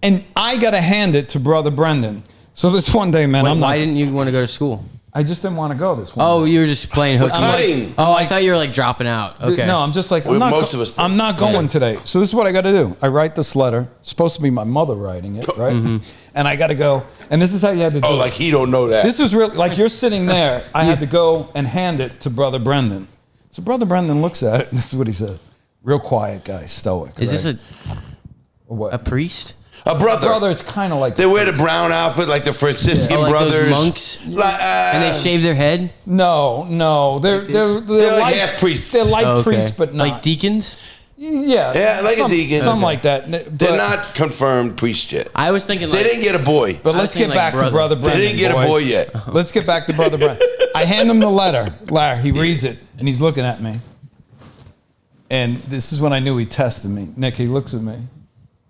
and I got to hand it to brother Brendan. So this one day, man, Why didn't you want to go to school? I just didn't want to go this one. Oh, you were just playing hooky. cutting. Oh, I thought you were like dropping out. Okay. No, I'm just like, Well, most of us did. I'm not going today. So this is what I got to do. I write this letter. It's supposed to be my mother writing it, right? And I got to go. And this is how you had to do Oh, it. like he don't know that. This was really, like you're sitting there. I had to go and hand it to brother Brendan. So brother Brendan looks at it. And this is what he said. Real quiet guy, stoic. Is this right? What? a priest? a brother. Brother, it's kind of like They wear the brown outfit like the Franciscan Oh, like those brothers. monks? Like, And they shave their head? No, they're They're like light- half priests. They're like Okay. priests, but not Like deacons? Yeah, like a deacon. something like that. They're not confirmed priests yet. I was thinking like... They didn't get a boy. But I was let's thinking get like back to brother Brendan. They didn't get a boys. boy yet. Let's get back to brother Brendan. I hand him the letter. Larry, he reads it and he's looking at me. And this is when I knew he tested me. Nick, he looks at me.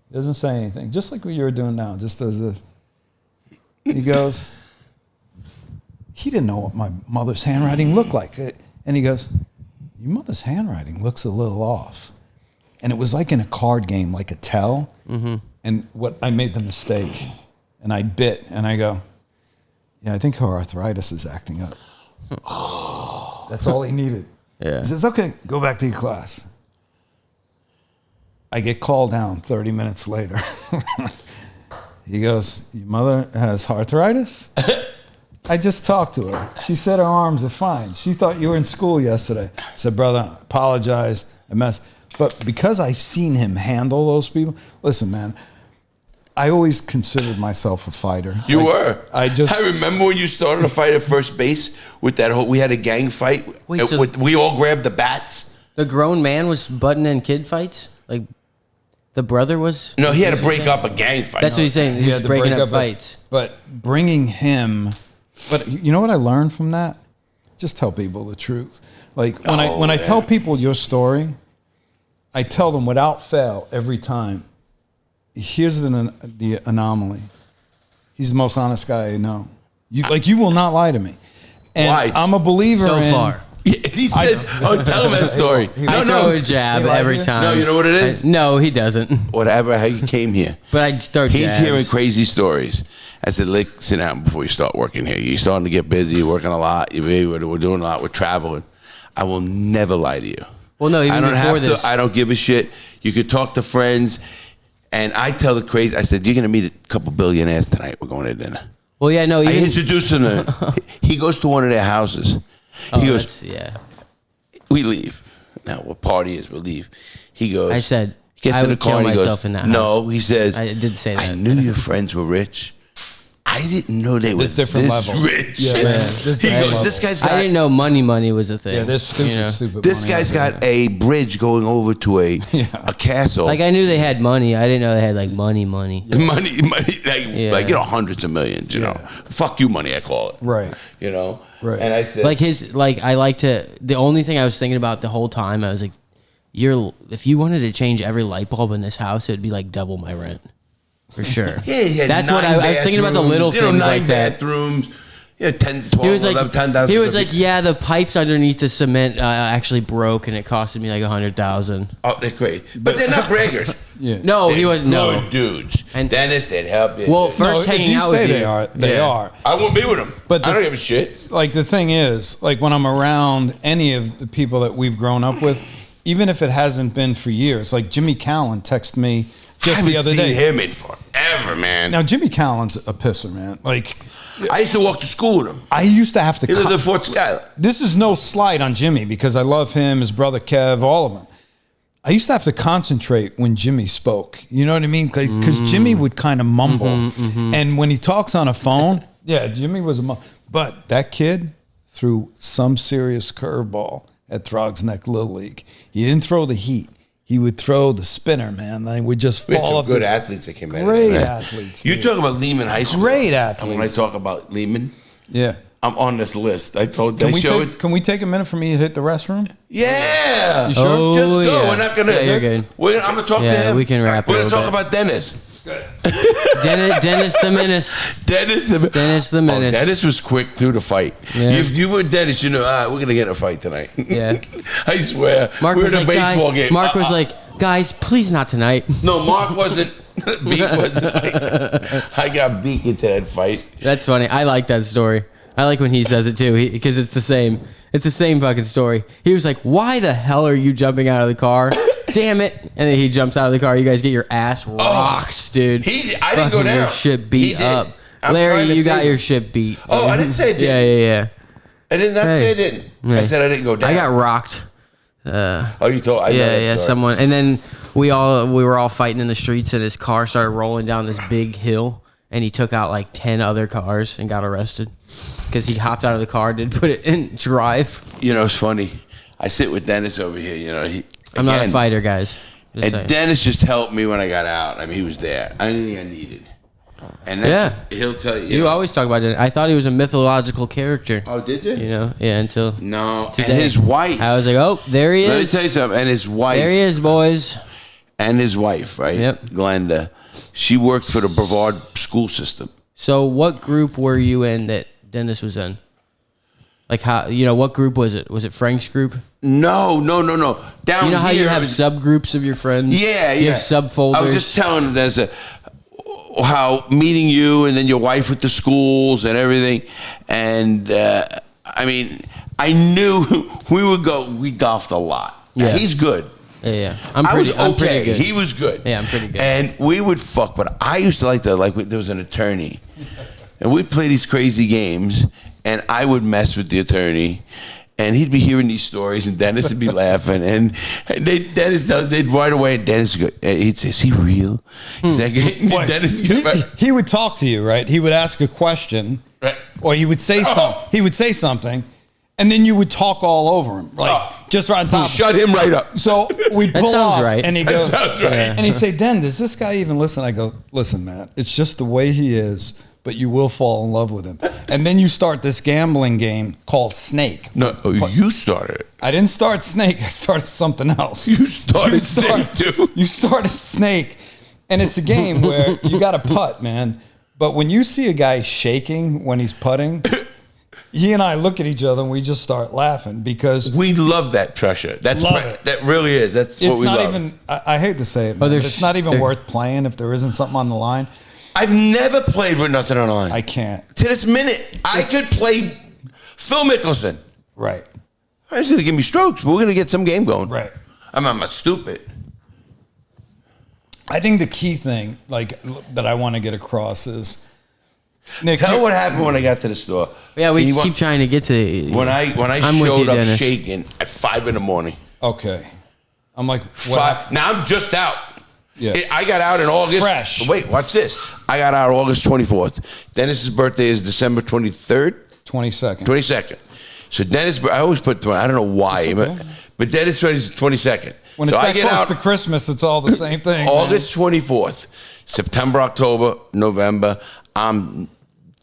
He doesn't say anything. Just like what you were doing now. Just does this. He goes, he didn't know what my mother's handwriting looked like. And he goes, your mother's handwriting looks a little off. And it was like in a card game, like a tell. Mm-hmm. And I made the mistake, and I bit, and I go, yeah, I think her arthritis is acting up. That's all he needed. Yeah. He says, okay, go back to your class. I get called down 30 minutes later. He goes, your mother has arthritis? I just talked to her. She said her arms are fine. She thought you were in school yesterday. I said, brother, I apologize. I messed. But because I've seen him handle those people, listen, man, I always considered myself a fighter. You were. I remember when you started a fight at first base with that whole. We had a gang fight. Wait, so we all grabbed the bats. the grown man was butting in kid fights? Like, the brother was? No, he had to break up a gang fight. That's what he's saying. He was had to breaking break up fights. But bringing him, but you know what I learned from that? Just tell people the truth. Like when I tell people your story, I tell them without fail every time. Here's the anomaly. He's the most honest guy I know. You will not lie to me. And why? I'm a believer So in. far. Yeah, he said, tell him that story. I throw a jab He lied every to you? time. No, you know what it is? No, he doesn't. Whatever, how you came here. But I start He's jabs. hearing crazy stories. I said, Lick, sit down before you start working here. You're starting to get busy. You're working a lot. We're doing a lot. We're traveling. I will never lie to you. Well, no, even I don't before have this. to. I don't give a shit. You could talk to friends. And I tell the crazy, I said, you're going to meet a couple billionaires tonight. We're going to dinner. Well, yeah, no, I even, introduced him to, he goes to one of their houses. He goes, yeah. we leave. Now, what party is, we leave. He goes, I said, gets I in the would car kill and he myself goes, in that no, house. he says, I did say that. I knew your friends were rich. I didn't know they were There's different this levels. rich. Yeah, man. There's He different goes, this levels. guy's got, I didn't know money was a thing. Yeah, there's stupid, you know? stupid. this money guy's out there. got a bridge going over to a castle. Like, I knew they had money. I didn't know they had, like, money. money, like hundreds of millions, you know. Fuck you money, I call it. Right. You know? Right. And I said, The only thing I was thinking about the whole time, I was like, if you wanted to change every light bulb in this house, it'd be like double my rent. For sure. yeah, he had That's what I was thinking about, the little bathrooms, things 9 like that. bathrooms. Yeah, 10, 12, He was 11, like, 10,000. he was like, yeah, the pipes underneath the cement actually broke, and it costed me like $100,000. oh, they're great. But they're not braggers. Yeah. No, They're he was good no. dudes. And- Dennis, they'd help you. Well, No, first if hanging you out say with you, they are, they Yeah. are. I won't be with them. But I don't the- give a shit. Like the thing is, like when I'm around any of the people that we've grown up with, even if it hasn't been for years, like Jimmy Callan texted me I just haven't the other seen day. him in forever, man. Now Jimmy Callan's a pisser, man. Like I used to walk to school with him. I used to have to. He lived in Fort Schuyler. This is no slight on Jimmy because I love him, his brother Kev, all of them. I used to have to concentrate when Jimmy spoke. You know what I mean? Because Jimmy would kind of mumble. And when he talks on a phone, yeah, Jimmy was a but that kid threw some serious curveball at Throggs Neck Little League. He didn't throw the heat. He would throw the spinner, man. They would just We had fall some off. good athletes that came out of Great there, man. athletes, You dude. talk about Lehman High School. Great And when I athletes. talk about Lehman, Yeah. I'm on this list. I told Can they we, show take, it. can we take a minute for me to hit the restroom? Yeah. You sure? Oh, Just go. yeah. We're not gonna. Yeah, you're good. I'm gonna talk to Yeah, him. we can wrap it We're a gonna talk little bit. about Dennis. Dennis the Menace. Dennis the Menace. Dennis was quick too to fight. Yeah. If you were Dennis, you know, we're gonna get in a fight tonight. Yeah. I swear. Mark we're was in a like, baseball game. Mark was like, guys, please not tonight. No, Mark wasn't. Beat wasn't. Like, I got beat into that fight. That's funny. I like that story. I like when he says it too, because it's the same. It's the same fucking story. He was like, "Why the hell are you jumping out of the car? Damn it!" And then he jumps out of the car. You guys get your ass rocked, dude. I didn't go Fucking down. Your shit He beat did. up. I'm Larry, trying to you got save your him. shit beat. Oh, I didn't say it didn't. Yeah. I did not Hey. say I didn't. I Yeah. said I didn't go down. I got rocked. Oh, you told? I know that Yeah. story. Someone, and then we were all fighting in the streets, and his car started rolling down this big hill, and he took out like 10 other cars and got arrested because he hopped out of the car, did put it in drive. You know, it's funny. I sit with Dennis over here. You know, I'm not a fighter, guys. Just And saying. Dennis just helped me when I got out. I mean, he was there. Anything I needed. And that's, he'll tell you. You know. always talk about it. I thought he was a mythological character. Oh, did you? You know, yeah. Until No. today. And his wife. I was like, oh, there he Let me is. tell you something. And his wife. There he is, boys. And his wife, right? Yep. Glenda. She worked for the Brevard school system. So, what group were you in that Dennis was in? Like how, you know, what group was it? Was it Frank's group? No. Down You know how here, you have subgroups of your friends? Yeah. You have subfolders? I was just telling them how meeting you and then your wife with the schools and everything. And, I mean, I knew we golfed a lot. Yeah. He's good. Yeah. I'm pretty good. He was good. Yeah, I'm pretty good. And we would fuck, but I used to like there was an attorney. And we'd play these crazy games, and I would mess with the attorney. And he'd be hearing these stories, and Dennis would be laughing. And they'd right away, and Dennis would go, he'd say, is he real? He's like, Dennis he would talk to you, right? He would ask a question, or he would say something, and then you would talk all over him, like just right on top. Shut him right up. So we'd pull off, right. and he'd go, sounds right. and he'd say, Den, does this guy even listen? I go, listen, man, it's just the way he is, but you will fall in love with him. And then you start this gambling game called Snake. No, you started it. I didn't start Snake. I started something else. You started Snake, too. You started Snake, and it's a game where you got to putt, man. But when you see a guy shaking when he's putting, he and I look at each other and we just start laughing because we love that pressure. That really is. That's what we love. It's not even. I hate to say it, man, but it's not even worth playing if there isn't something on the line. I've never played with nothing on the line. I can't. To this minute, I could play Phil Mickelson. Right. He's going to give me strokes, but we're going to get some game going. Right. I'm not stupid. I think the key thing, like, that I want to get across is, Nick, tell what happened when I got to the store. Yeah, we just keep trying to get to. When I showed up shaking at 5 a.m. Okay. I'm like, five. Now I'm just out. Yeah. I got out in August. Fresh. Wait, watch this. I got out August 24th. Dennis's birthday is December 23rd. 22nd. 22nd. So Dennis, I always put, I don't know why, okay. but Dennis is 22nd. When it's so that close to Christmas, it's all the same thing. August 24th, September, October, November. I'm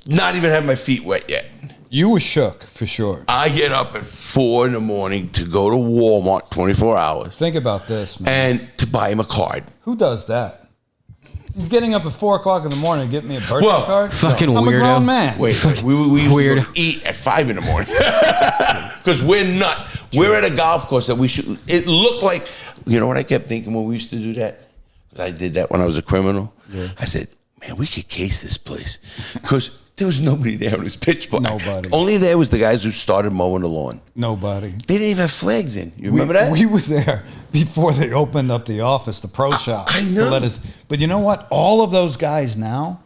not even having my feet wet yet. You were shook, for sure. I get up at 4 a.m. to go to Walmart 24 hours. Think about this, man. And to buy him a card. Who does that? He's getting up at 4 o'clock in the morning to get me a birthday card? Fucking I'm weirdo. a grown man. Wait, we used to eat at 5 a.m. Because we're not. We're at a golf course that we should. It looked like, you know what I kept thinking when we used to do that? Because I did that when I was a criminal. Yeah. I said, man, we could case this place. Because there was nobody there. It was pitch black. Nobody. Only there was the guys who started mowing the lawn. Nobody. They didn't even have flags in. You remember that? We were there before they opened up the office, the pro shop. I know. To let us, but you know what? All of those guys now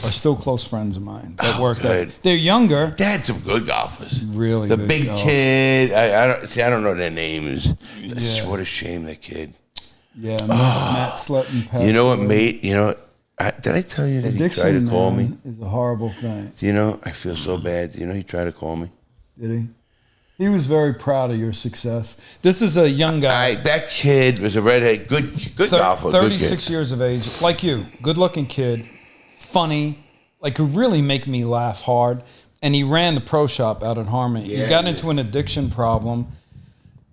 are still close friends of mine that work there. They're younger. They had some good golfers. Really the good big golf. kid. I don't know their names. Yeah. What a shame, that kid. Yeah, Matt Slutton passed You know what, away. mate? You know, did I tell you that Addiction, he tried to call me? Is a horrible thing. You know, I feel so bad. You know, he tried to call me. Did he? He was very proud of your success. This is a young guy. That kid was a redhead, good golfer. 36 years of age, like you, good-looking kid, funny, like could really make me laugh hard. And he ran the pro shop out at Harmony. Yeah, he got into an addiction problem.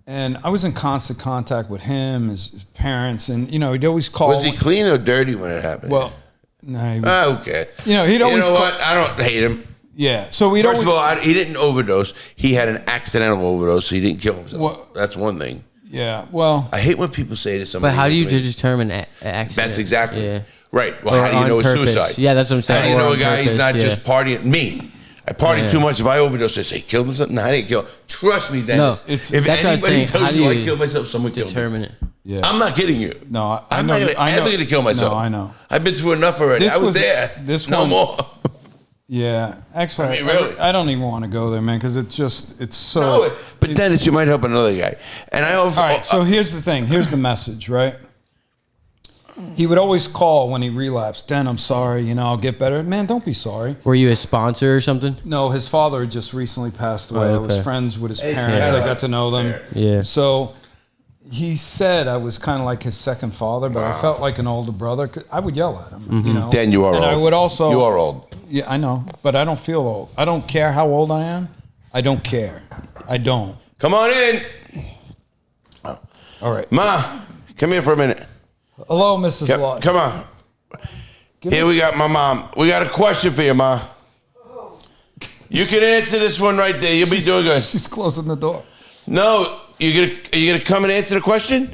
And I was in constant contact with him, his parents, and he'd always call. Was he clean or dirty when it happened? Well, no. Okay. He'd always. You know what? I don't hate him. Yeah. So First of all, he didn't overdose. He had an accidental overdose, so he didn't kill himself. Well, that's one thing. Yeah. Well, I hate when people say to somebody. But how do you determine accident? That's exactly. Yeah. Right. Well, how do you know it's suicide? Yeah, that's what I'm saying. How do you know a guy purpose, is not just partying? Me. I partied too much. If I overdose, I say, killed himself? No, I didn't kill him. Trust me, Dennis. No, if that's anybody tells you I killed myself, someone determine killed me. it. Yeah. I'm not kidding you. No, I'm not ever going to kill myself. No, I know. I've been through enough already. I was there. No more. Yeah, actually, I mean, really? I don't even want to go there, man, because it's so. No, but Dennis, you might help another guy. And all right, so here's the thing. Here's the message, right? He would always call when he relapsed. Den, I'm sorry. I'll get better. Man, don't be sorry. Were you a sponsor or something? No, his father had just recently passed away. I was friends with his parents. I got to know them. Yeah. So he said I was kind of like his second father, but I felt like an older brother. I would yell at him. Den, you are old. And I would also. You are old. Yeah, I know, but I don't feel old. I don't care how old I am. I don't care. I don't. Come on in. Oh. All right. Ma, come here for a minute. Hello, Mrs. Lawton. Come on. Here we got my mom. We got a question for you, Ma. You can answer this one right there. You'll be doing good. She's closing the door. No, are you gonna come and answer the question?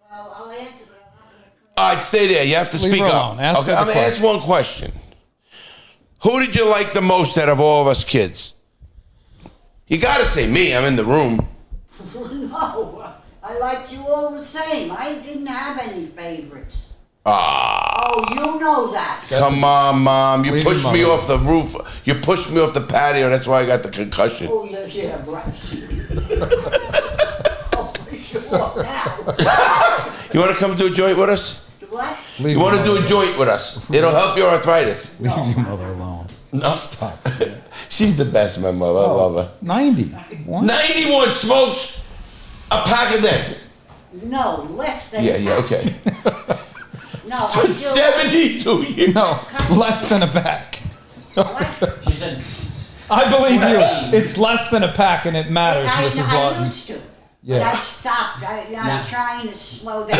Well, I'll answer, but I'm not going to. All right, stay there. You have to Leave speak her up. alone. Ask her the I'm gonna ask one question. Who did you like the most out of all of us kids? You gotta say me. I'm in the room. No, I liked you all the same. I didn't have any favorites. Ah. Oh, you know that. Come on, Mom. You Leave pushed him me alone. off the roof. You pushed me off the patio. That's why I got the concussion. Oh, yeah, right. Oh, for sure now. You want to come do a joint with us? What? Leave You want him to do alone. a joint with us? It'll help your arthritis. Leave your mother alone. No. Stop. She's the best, my mother. I love her. 90. What? 91 smokes a pack a day. No, less than Yeah, okay. No, For I do. 72 years. No, less than a pack. What? She said, I believe you. It's less than a pack, and it matters, Mrs. I Lawton. used to. Yeah. But I stopped. I'm Nah. trying to slow down.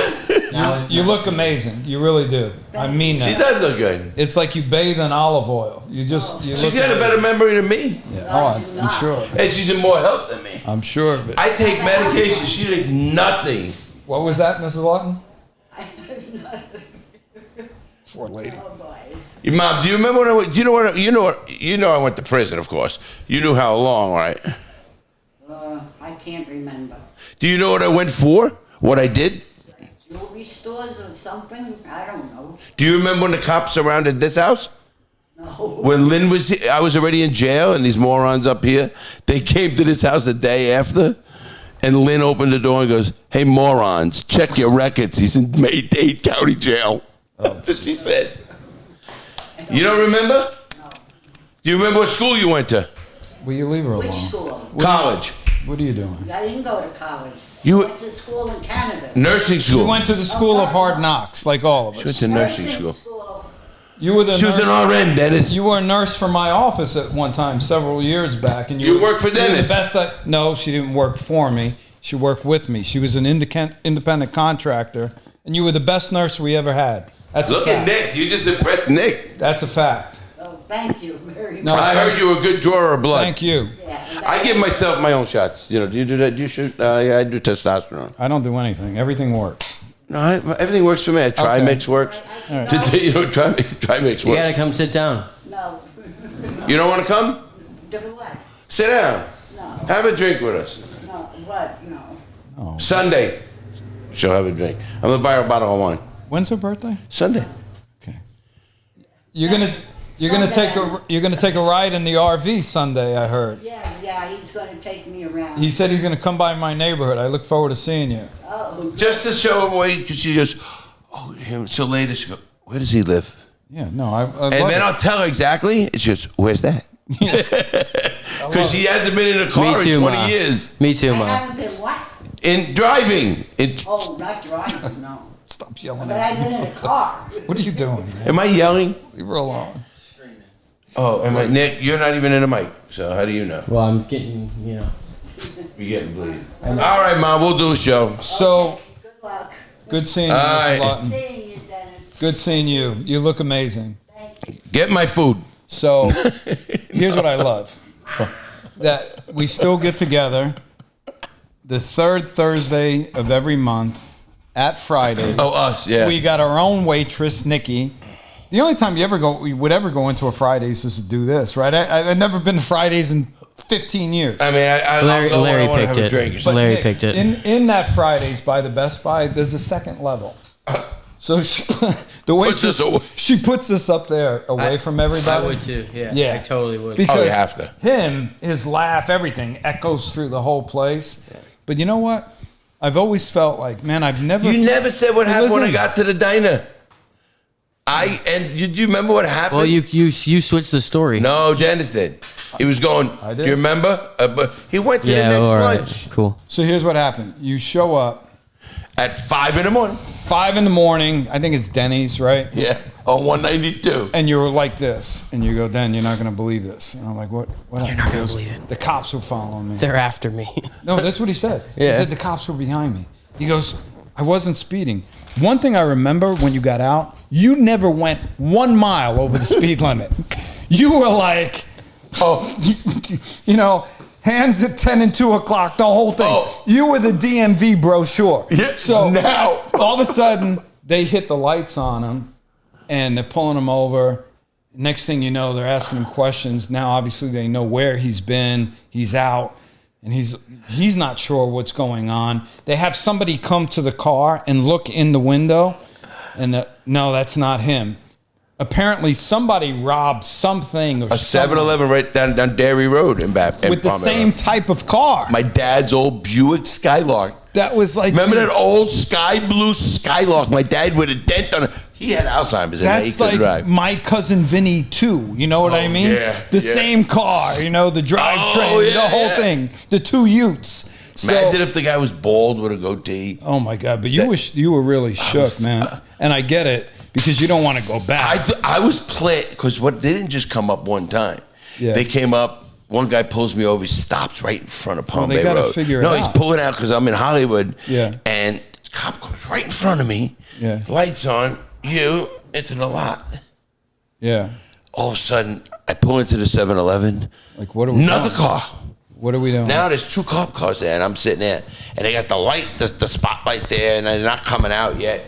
now it's You look amazing. You really do. I mean She that. does look good. It's like you bathe in olive oil. You just. You She's look got a better memory than me. Yeah. I Oh, do I'm not. sure. And she's in more health than me. I'm sure of it. I take medication. She takes nothing. What was that, Mrs. Lawton? Poor lady. Oh, boy. Your mom, do you remember when I went? You know I went to prison, of course. You knew how long, right? I can't remember. Do you know what I went for? What I did? Jewelry stores or something? I don't know. Do you remember when the cops surrounded this house? No. When Lynn was here, I was already in jail, and these morons up here, they came to this house the day after, and Lynn opened the door and goes, "Hey, morons, check your records. He's in Dade County Jail." That's what she said. You don't remember? No. Do you remember what school you went to? Will you leave her Which alone? school? College. What are you doing? I didn't go to college. You- I went to school in Canada. Nursing She school. went to the school of hard knocks, like all of She went us. to nursing school. You were the She was nurse. an RN, Dennis. You were a nurse for my office at one time, several years back, and You were- worked for you were Denis. The best. No, she didn't work for me. She worked with me. She was an independent contractor, and you were the best nurse we ever had. That's Look a at fact. Nick. You just impressed Nick. That's a fact. Oh, thank you very No, much. I heard you were a good drawer of blood. Thank you. Yeah, and I give myself my own shots. You know, do you do that? Do you shoot? I do testosterone. I don't do anything. Everything works. No, everything works for me. I try Okay. mix works. I You know, try mix you works. gotta come sit down. No. You don't want to come? Do what? Sit down. No. Have a drink with us. No. What? No. Sunday, she'll have a drink. I'm gonna buy her a bottle of wine. When's her birthday? Sunday. Okay. You're gonna take a ride in the RV Sunday. I heard. Yeah, he's going to take me around. He said he's gonna come by my neighborhood. I look forward to seeing you. Oh, Just to show him where, because she goes, oh, him. So later she goes, where does he live? Yeah. No. I And love then it. I'll tell her exactly. It's just, where's that? Because she hasn't been in a car Me too, in 20 Ma. years. Me too, I Ma. haven't been what? In driving. Oh, not driving, no. Stop yelling But at I've me. been in a car. What are you doing, man? Am I yelling? Leave her alone. Oh, am I, Nick, you're not even in the mic. So how do you know? Well, I'm getting, you know. You're getting bleeding. All right, Mom, we'll do a show. So Good luck. good seeing you, All Mrs. right. Lawton. Seeing you, Dennis. Good seeing you. You look amazing. Thank you. Get my food. So here's what I love. That we still get together the third Thursday of every month at Fridays. Oh, us, yeah. We got our own waitress, Nikki. The only time we would ever go into a Fridays is to do this, right? I've never been to Fridays in 15 years. I mean, Larry, I'll go when I Larry want to picked have a it. drink. But Larry Nick, picked it. In that Fridays by the Best Buy, there's a second level. So the waitress, this away. she puts this up there away from everybody. I would too. Yeah. Yeah. I totally would. Because Oh, you have to. his laugh, everything echoes through the whole place. But you know what? I've always felt like, man, I've never. You never said what happened when I Listen. got to the diner. Do you remember what happened? Well, you switched the story. No, Dennis did. He was going. I Do did. you remember? But he went to Yeah. the next All right. lunch Cool. So here's what happened. You show up at 5 in the morning. 5 a.m. I think it's Denis, right? Yeah, on 192. And you were like this, and you go, Dan, you're not going to believe this. And I'm like, what? What? You're not gonna believe it. The cops were following me. They're after me. No, that's what he said. He Yeah. said the cops were behind me. He goes, I wasn't speeding. One thing I remember when you got out, you never went 1 mile over the speed limit. You were like Oh, you know, hands at 10 and 2 o'clock, the whole thing. Oh. You were the DMV brochure. Yeah, So now. all of a sudden, they hit the lights on him, and they're pulling him over. Next thing you know, they're asking him questions. Now, obviously, they know where he's been. He's out, and he's not sure what's going on. They have somebody come to the car and look in the window, and no, that's not him. Apparently, somebody robbed something or A 7-Eleven right down Dairy Road in with the same type of car. My dad's old Buick Skylark. That was like Remember that old sky blue Skylark? My dad with a dent on it. He had Alzheimer's. That's like my cousin Vinny too. You know what I mean? Yeah, the same car. You know, the drivetrain, the whole thing, the 2 Utes. Imagine if the guy was bald with a goatee. Oh my God! But you were really shook, man. And I get it because you don't want to go back. I was playing because they didn't just come up one time. Yeah. They came up. One guy pulls me over. He stops right in front of Palm Bay gotta Road. figure it No, out. he's pulling out because I'm in Hollywood. Yeah. And the cop comes right in front of me. Yeah. Lights on. You into the lot. Yeah. All of a sudden, I pull into the 7-Eleven. Like what are we Another doing? car. What are we doing? Now there's 2 cop cars there, and I'm sitting there, and they got the light, the spotlight there, and they're not coming out yet.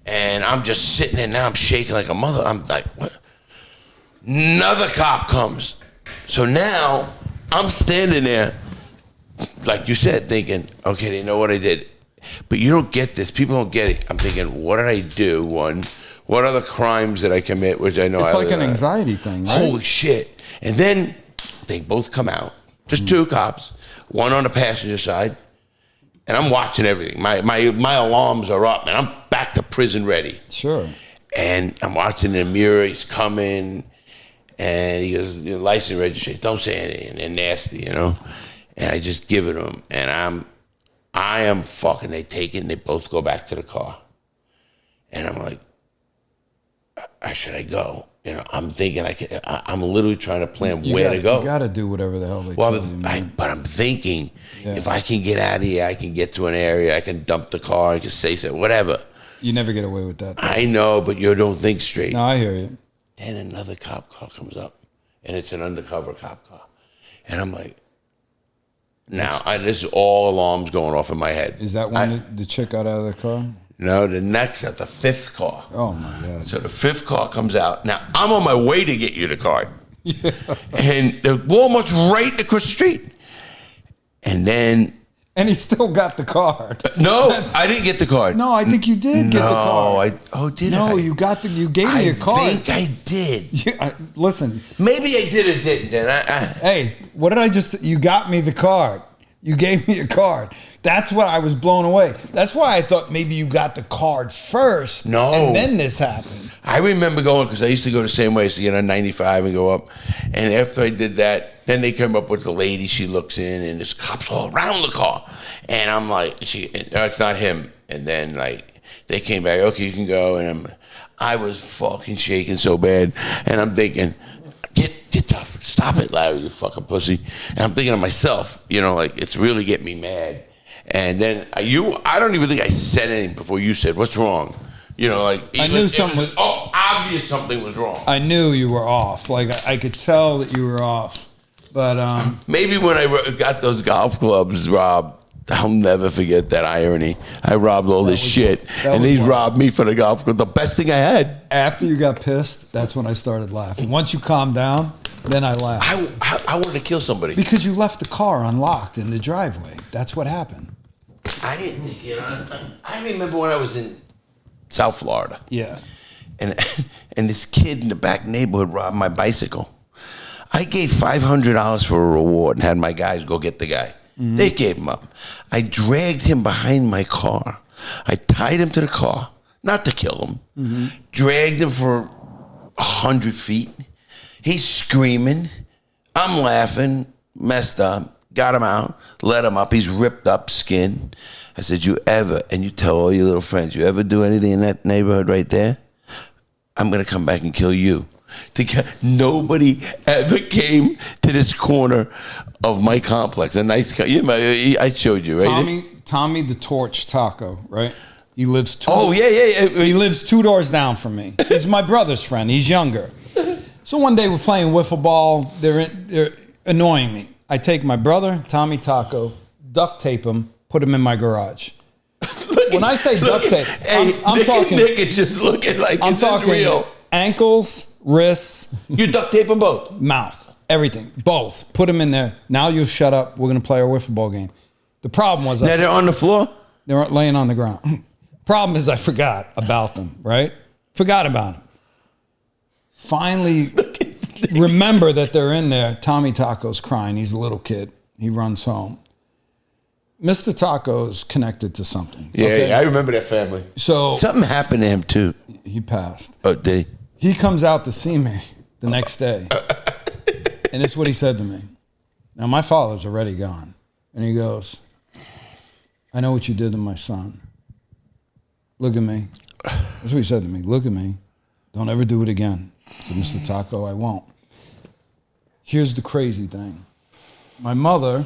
And I'm just sitting there. Now I'm shaking like a mother. I'm like, what? Another cop comes. So now I'm standing there, like you said, thinking, okay, they know what I did. But you don't get this. People don't get it. I'm thinking, what did I do? One, what other crimes did I commit? Which I know it's like an anxiety thing, right? Holy shit. And then they both come out. Just 2 cops, one on the passenger side, and I'm watching everything. My alarms are up, and I'm back to prison ready. Sure. And I'm watching in the mirror. He's coming, and he goes, your license registration, don't say anything. And they're nasty, you know. And I just give it to him, and I am fucking. They take it, and they both go back to the car. And I'm like, should I go? You know, I'm thinking I'm literally trying to plan where to go. You got to do whatever the hell they tell you, man. But I'm thinking, if I can get out of here, I can get to an area, I can dump the car, I can say something, whatever. You never get away with that, though. I know, but you don't think straight. No, I hear you. Then another cop car comes up, and it's an undercover cop car. And I'm like, this is all alarms going off in my head. Is that when the chick got out of the car? No, the 5th car. Oh, my God. So the 5th car comes out. Now, I'm on my way to get you the card. Yeah. And the Walmart's right across the street. And then... And he still got the card. No, I didn't get the card. No, I think you did get the card. Did I? No, you gave me a card. I think I did. Listen. Maybe I did or didn't. Hey, what did I just... You got me the card. You gave me a card. That's what I was blown away. That's why I thought maybe you got the card first. No. And then this happened. I remember going, because I used to go the same way. I used to get on 95 and go up. And after I did that, then they come up with the lady. She looks in, and there's cops all around the car. And I'm like, no, it's not him. And then, like, they came back. Okay, you can go. And I was fucking shaking so bad. And I'm thinking, get tough. Stop it, Larry, you fucking pussy. And I'm thinking to myself, you know, like, it's really getting me mad. And then I don't even think I said anything before you said, what's wrong? You know, like, I knew something was... Oh, obvious something was wrong. I knew you were off. Like, I could tell that you were off. But, maybe when I got those golf clubs, Rob, I'll never forget that irony. I robbed all this shit, and he robbed me for the golf club. The best thing I had. After you got pissed, that's when I started laughing. Once you calmed down, then I laughed. I wanted to kill somebody. Because you left the car unlocked in the driveway. That's what happened. I didn't think, you know, I remember when I was in South Florida. Yeah. And this kid in the back neighborhood robbed my bicycle. I gave $500 for a reward and had my guys go get the guy. Mm-hmm. They gave him up. I dragged him behind my car. I tied him to the car, not to kill him. Mm-hmm. Dragged him for 100 feet. He's screaming. I'm laughing, messed up. Got him out, let him up. He's ripped up skin. I said, and you tell all your little friends, you ever do anything in that neighborhood right there, I'm going to come back and kill you. Nobody ever came to this corner of my complex. A nice, I showed you, right? Tommy the Torch Taco, right? He lives yeah. He lives 2 doors down from me. He's my brother's friend. He's younger. So one day we're playing wiffle ball. They're annoying me. I take my brother, Tommy Taco, duct tape him, put him in my garage. When I say duct tape, I'm talking. Nick is just looking like I'm talking real. Ankles, wrists. You duct tape them both. Mouth, everything, both. Put them in there. Now you shut up. We're gonna play our wiffle ball game. The problem was Now they're on the floor. they weren't laying on the ground. Problem is I forgot about them. Right? Forgot about them. Finally, remember that they're in there. Tommy Taco's crying. He's a little kid. He runs home. Mr. Taco's connected to something. Yeah, I remember that family. So something happened to him too. He passed. Oh, did he? He comes out to see me the next day. And this is what he said to me. Now, my father's already gone. And he goes, I know what you did to my son. Look at me. That's what he said to me. Look at me. Don't ever do it again. I said, Mr. Taco, I won't. Here's the crazy thing. My mother,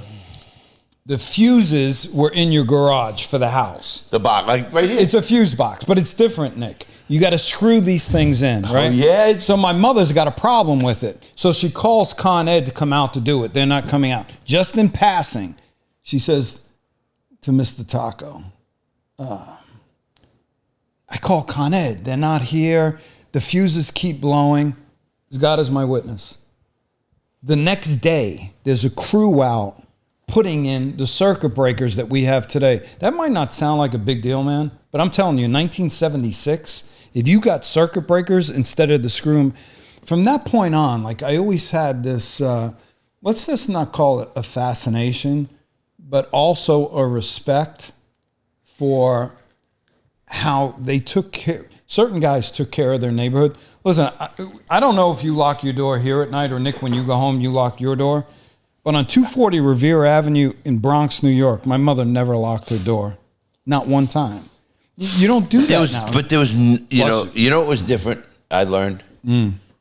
the fuses were in your garage for the house. The box, like right here. It's a fuse box, but it's different, Nick. You got to screw these things in, right? Oh, yes. So my mother's got a problem with it. So she calls Con Ed to come out to do it. They're not coming out. Just in passing, she says to Mr. Taco, I call Con Ed. They're not here. The fuses keep blowing. God is my witness. The next day, there's a crew out putting in the circuit breakers that we have today. That might not sound like a big deal, man, but I'm telling you, in 1976, if you got circuit breakers instead of the screw, from that point on, like I always had this, let's just not call it a fascination, but also a respect for how they took care. Certain guys took care of their neighborhood. Listen, I don't know if you lock your door here at night or Nick, when you go home, you lock your door. But on 240 Revere Avenue in Bronx, New York, my mother never locked her door. Not one time. You don't do that now. But there was, you know what was different, I learned?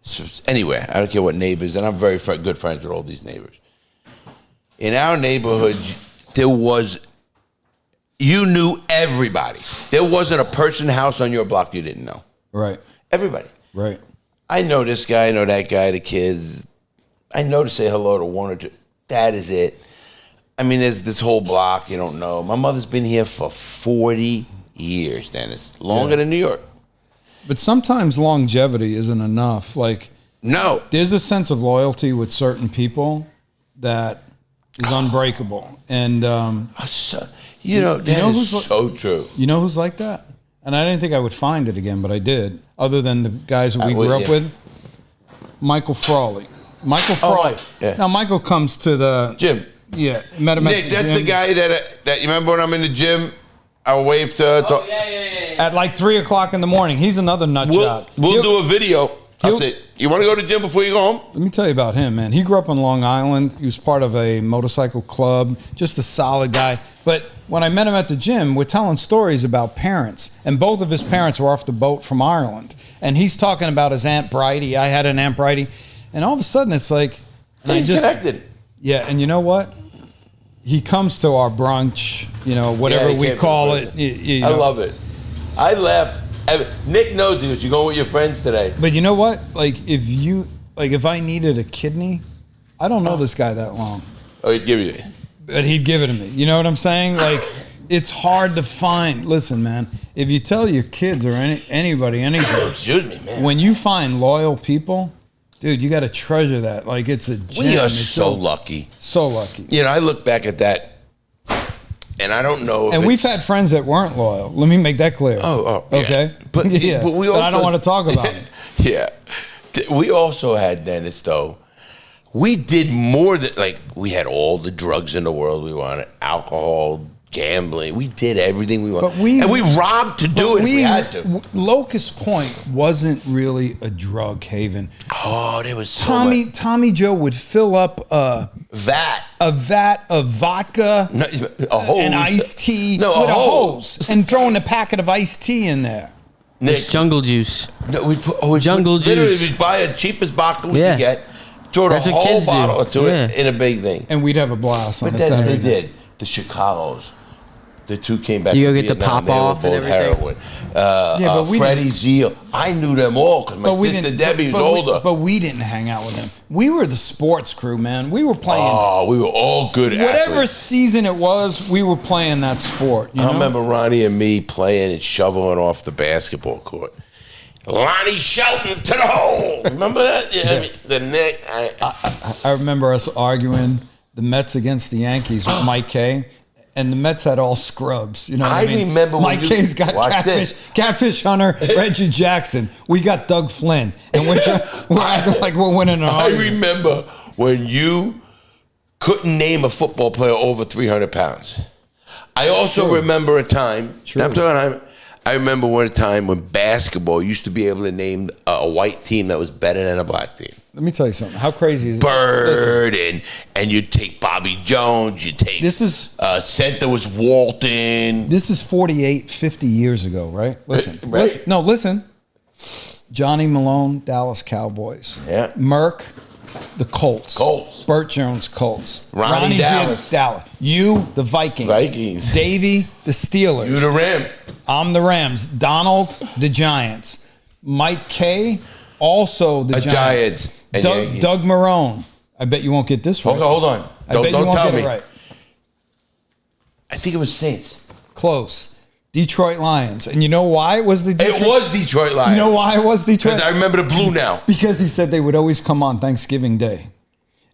So anyway, I don't care what neighbors, and I'm very good friends with all these neighbors. In our neighborhood, you knew everybody. There wasn't a person house on your block you didn't know. Right. Everybody. Right. I know this guy, I know that guy, the kids. I know to say hello to one or two. That is it. I mean, there's this whole block you don't know. My mother's been here for 40 years, Dennis. Longer than New York. But sometimes longevity isn't enough. Like, no. There's a sense of loyalty with certain people that is unbreakable. And, that is so true. You know who's like that? And I didn't think I would find it again, but I did. Other than the guys that we grew up with. Michael Frawley. Right. Yeah. Now, Michael comes to the gym. Yeah. Met him Nick, at the that's gym. the guy that you remember when I'm in the gym, I wave to. At like 3 o'clock in the morning. He's another nut job. We'll do a video. I'll say, you want to go to the gym before you go home? Let me tell you about him, man. He grew up on Long Island. He was part of a motorcycle club, just a solid guy. But when I met him at the gym, we're telling stories about parents. And both of his parents were off the boat from Ireland. And he's talking about his Aunt Bridie. I had an Aunt Bridie. And all of a sudden, it's like... And I just connected. Yeah, and you know what? He comes to our brunch, whatever we call it. I love it. I laugh. Nick knows it. You're going with your friends today. But you know what? If I needed a kidney, I don't know this guy that long. Oh, he'd give you it. But he'd give it to me. You know what I'm saying? Like, it's hard to find. Listen, man, if you tell your kids or anybody anything, excuse me, man. When you find loyal people, dude, you got to treasure that. Like, it's a gem. We are so lucky. So lucky. I look back at that. And I don't know if And we've had friends that weren't loyal. Let me make that clear. Oh, yeah. Okay? But we also... But I don't want to talk about it. Yeah. We also had, Dennis, though, we did more than... Like, we had all the drugs in the world we wanted. Alcohol, gambling. We did everything we wanted. And we robbed to do it if we had to. Locust Point wasn't really a drug haven. Oh, there was so much. Tommy Joe would fill up a vat of vodka, a hose, and iced tea with a hose, and throwing a packet of iced tea in there. It's jungle juice. No, jungle juice. Literally, we'd buy the cheapest bottle we could get, throw the whole bottle into it in a big thing. And we'd have a blast on a Saturday. Saturday. They did. The Chicago's. The two came back. You from go get the Vietnam. pop They were off and both everything. heroin. Yeah, but we Freddie didn't- Zeal. I knew them all because my sister Debbie was older. But we didn't hang out with them. We were the sports crew, man. We were playing. Oh, we were all good Whatever athletes. season it was, we were playing that sport. You I know? remember Ronnie and me playing and shoveling off the basketball court. Lonnie Shelton to the hole. Remember that? Yeah. I mean, the neck. I remember us arguing the Mets against the Yankees with Mike Kay. And the Mets had all scrubs. You know what I mean? remember when Mike Kay's got Catfish Hunter, Reggie Jackson. We got Doug Flynn. And we're acting like we're winning an I argument. remember when you couldn't name a football player over 300 pounds. I also remember a time. I remember one time when basketball used to be able to name a white team that was better than a black team. Let me tell you something. How crazy is Bird and you take Bobby Jones. You take center was Walton. This is 48, 50 years ago, right? Listen. Right. Listen. Johnny Malone, Dallas Cowboys. Yeah. Merck, the Colts. Burt Jones, Colts. Ronnie Dallas. Dallas. You, the Vikings. Davey, the Steelers. You the Rams. I'm the Rams. Donald, the Giants. Mike Kay, also the Giants. Doug Marone. I bet you won't get this right. Hold on. I bet you won't get it right. I think it was Saints. Close. Detroit Lions. And you know why it was the Detroit? It was Detroit Lions. You know why it was Detroit? Because I remember the blue now. Because he said they would always come on Thanksgiving Day.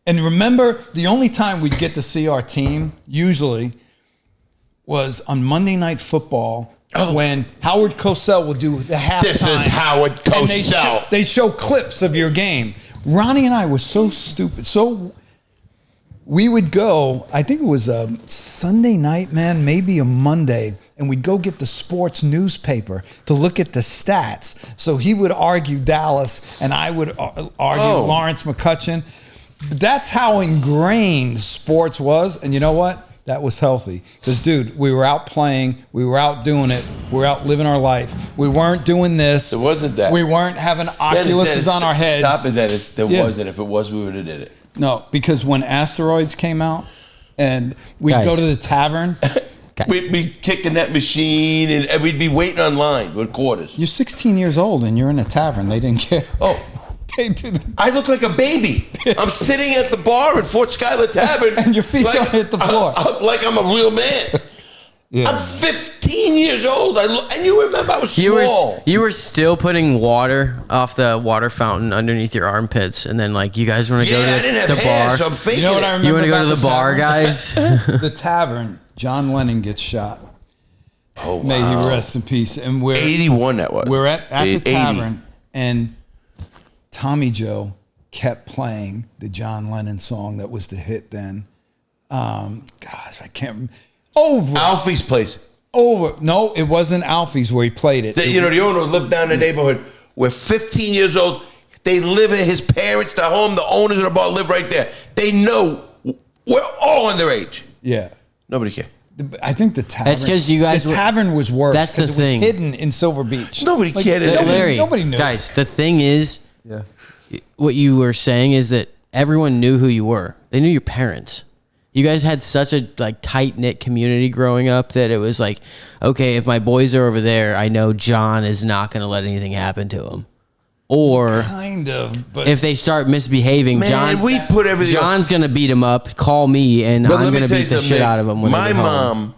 And remember, the only time we'd get to see our team, usually, was on Monday Night Football when Howard Cosell would do the halftime. This is Howard Cosell. They'd show clips of your game. Ronnie and I were so stupid. So we would go, I think it was a Sunday night, man, maybe a Monday, and we'd go get the sports newspaper to look at the stats. So he would argue Dallas, and I would argue Lawrence McCutcheon. That's how ingrained sports was. And you know what? That was healthy. Because, dude, we were out playing. We were out doing it. We were out living our life. We weren't doing this. It wasn't that. We weren't having Oculuses on our heads. Stop it, Dennis. There wasn't. If it was, we would have did it. No, because when Asteroids came out and we'd go to the tavern. We'd be kicking that machine and we'd be waiting online with quarters. You're 16 years old and you're in a tavern. They didn't care. Oh. I look like a baby. I'm sitting at the bar in Fort Schuyler Tavern. And your feet don't hit the floor. Like I'm a real man. Yeah. I'm 15 years old. And you remember I was small. You were still putting water off the water fountain underneath your armpits. And then, like, you guys want to go to I didn't have the hair, bar. so I'm faking you know what I remember? You want to go to the bar, guys? The tavern. John Lennon gets shot. Oh, wow. May he rest in peace. And we're 81 that was. We're at the tavern, and Tommy Joe kept playing the John Lennon song that was the hit then. Gosh, I can't remember. Alfie's place. No, it wasn't Alfie's where he played it. The owner lived down in the neighborhood. We're 15 years old. They live at his parents' the home. The owners of the bar live right there. They know we're all underage. Yeah. Nobody cares. I think the tavern. That's because you guys. The tavern was worse. That's the thing. It was hidden in Silver Beach. Nobody cared. Larry, nobody knew. Guys, the thing is, what you were saying is that everyone knew who you were. They knew your parents. You guys had such a tight knit community growing up that it was like, okay, if my boys are over there, I know John is not going to let anything happen to him. Or kind of, but if they start misbehaving, John's going to beat him up. Call me, and I'm going to beat the shit out of him. When my mom,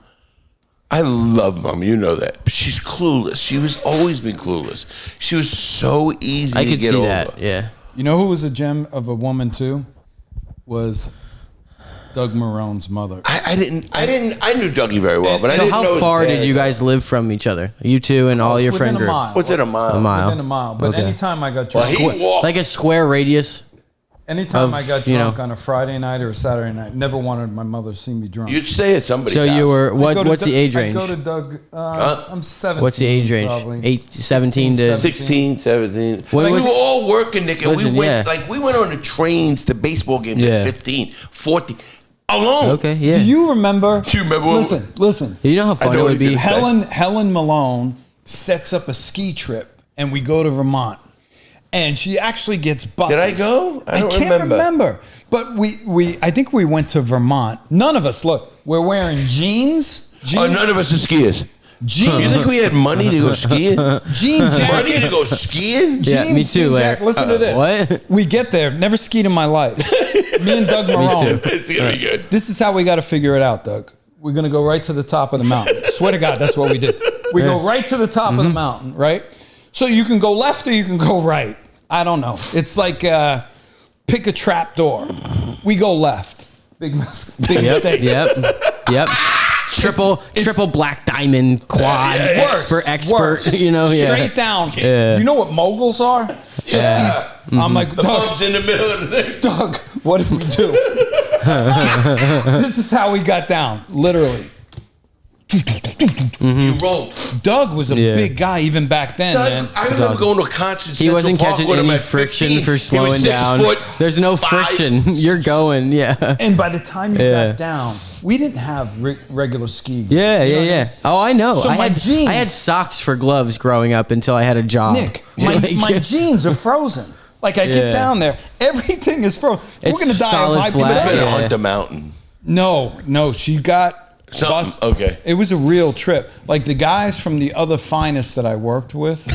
I love mom. You know that. But she's clueless. She was always been clueless. She was so easy to get over. I could see that. Yeah. You know who was a gem of a woman too? Was Doug Marone's mother. I knew Dougie very well, but I didn't know. So how far did you guys live from each other? You two and all your friend group? What's it, a mile? A mile. Within a mile. But anytime I got drunk, like a square radius. Anytime I got drunk on a Friday night or a Saturday night, never wanted my mother to see me drunk. You'd stay at somebody's house. So you were, what's the age range? I go to Doug, I'm 17. What's the age range? Probably. 17 to 16, 17. When we were all working, Nick, and we went on the trains to baseball games at 15, 14. Alone. Okay, yeah. Do you remember? Listen. Do you know how fun it would be? Helen Malone sets up a ski trip, and we go to Vermont. And she actually gets buses. Did I go? I can't remember. But I think we went to Vermont. None of us, look, we're wearing jeans. Oh, none of us are skiers. Jeans. You think we had money to go skiing? Jean jackets. Money to go skiing? Yeah, me too, Larry. Listen to this. What? We get there. Never skied in my life. Me and Doug Marone. It's gonna be good. This is how we got to figure it out, Doug. We're going to go right to the top of the mountain. Swear to God, that's what we did. We go right to the top of the mountain, right? So you can go left or you can go right. I don't know. It's like pick a trap door. We go left. Big mistake. Yep. Triple black diamond quad. Expert. Worse. You know, Straight down. Yeah. You know what moguls are? Just these. I'm like, The bumps in the middle of the thing. Doug, what did we do? This is how we got down, literally. You roll. Doug was a big guy even back then, man. I remember going to a concert. He wasn't catching with him any at friction 15. for slowing He was 6 down. foot There's no 5. friction. You're going, yeah. And by the time you got down, we didn't have regular ski gear. Yeah. You know what I mean? Oh, I know. So my jeans. I had socks for gloves growing up until I had a job. Nick, my jeans are frozen. Like I get down there, everything is frozen. We're It's gonna die solid of hypothermia. flat. Better Yeah. hunt the mountain. No, she got Something. Okay. It was a real trip. Like the guys from the other finest that I worked with,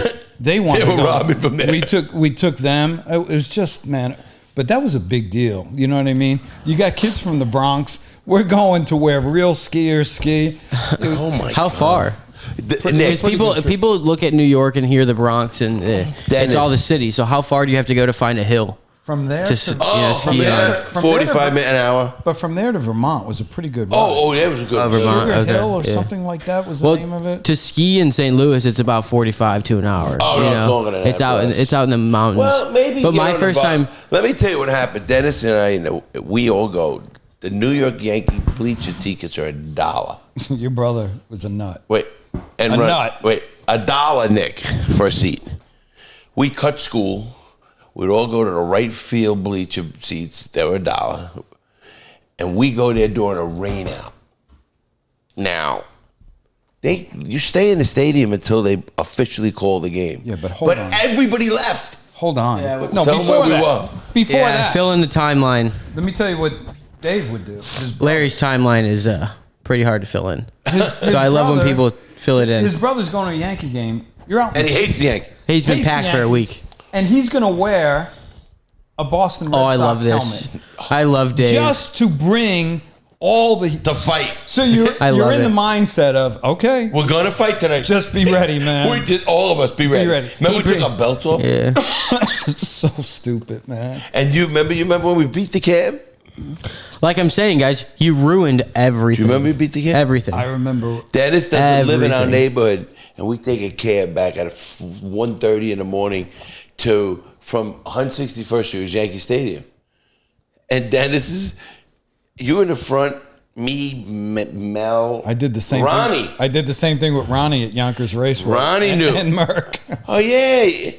they wanted They were to go. robbing from there. We took them. It was just, man, but that was a big deal. You know what I mean? You got kids from the Bronx. We're going to where real skiers ski. Oh my! How far? Nick, Because people look at New York and hear the Bronx and it's all the city. So how far do you have to go to find a hill? From there Just, to you know, from ski there, on. 45 minutes an hour. But from there to Vermont was a pretty good ride. Oh, that was a good. Vermont. Sugar Okay, Hill or yeah. something like that was the Well, name of it. to ski in St. Louis, it's about 45 to an hour. Oh, you no, know? it's longer than that, It's out in the mountains. Well, maybe. But get my on the first bus. time, Let me tell you what happened. Dennis and I, we all go. The New York Yankee bleacher tickets are $1. Your brother was a nut. Wait, and A run, nut. Wait, $1, Nick, for a seat. We cut school. We'd all go to the right field bleacher seats that were $1, and we go there during a rain out. Now, you stay in the stadium until they officially call the game. Yeah, but hold on. Everybody left. Hold on. tell No, them before where we that. were. Before yeah, that. fill in the timeline. Let me tell you what Dave would do. Larry's timeline is pretty hard to fill in. His So I love when brother- people fill it in. His brother's going to a Yankee game. You're out. And he hates the Yankees. He's been hates the packed for a Yankees. week. And he's going to wear a Boston Red Oh, I Sox love this. helmet. I love Dave. Just to bring all the... To fight. So you're I love in it. the mindset of, okay, We're going to fight tonight. just be ready, man. We did, all of us, be ready. ready. Remember we took our belts off? Yeah. It's so stupid, man. And you remember when we beat the cab? Like I'm saying, guys, you ruined everything. Do you remember you beat the cab? Everything. I remember... Dennis doesn't live in our Everything. neighborhood, and we take a cab back at 1:30 in the morning from 161st Street, Yankee Stadium. And Dennis you in the front, me, Mel, I did the same Ronnie. thing. I did the same thing with Ronnie at Yonkers Raceway. Ronnie and, knew. And Merck. Oh, yeah.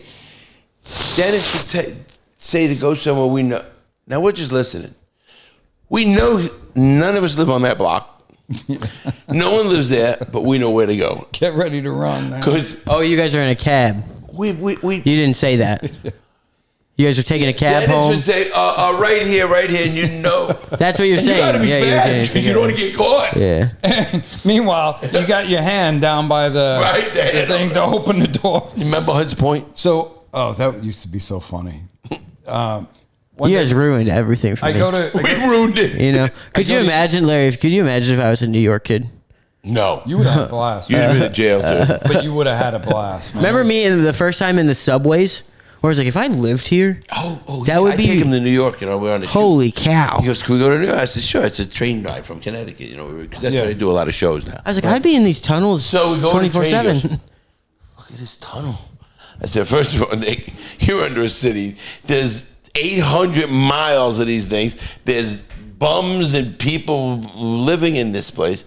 Dennis would say to go somewhere we know. Now, we're just listening. We know none of us live on that block. No one lives there, but we know where to go. Get ready to run, man. Because Oh, you guys are in a cab. we You didn't say that. You guys are taking a cab Dennis home. would say, right here, and you know. That's what you're You saying. got to be you're fast saying- because you don't want to get caught. Yeah. Meanwhile, you got your hand down by the, Right there. the thing to open the door. You remember Hunts Point? So, that used to be so funny. You guys ruined everything for I me. go to... We ruined it. You know, could you imagine, Larry? Could you imagine if I was a New York kid? No. You would have had a blast, You'd man. have been in jail, too. But you would have had a blast, man. Remember me in the first time in the subways, where I was like, if I lived here, that would I be take him to New York, we're on the shoot. holy cow. He goes, can we go to New York? I said, sure. It's a train ride from Connecticut, because that's Yeah. where they do a lot of shows now. I was like, I'd be in these tunnels So we go on the train, he 24/7. goes, look at this tunnel. I said, first of all, Nick, you're under a city. There's 800 miles of these things. There's bums and people living in this place.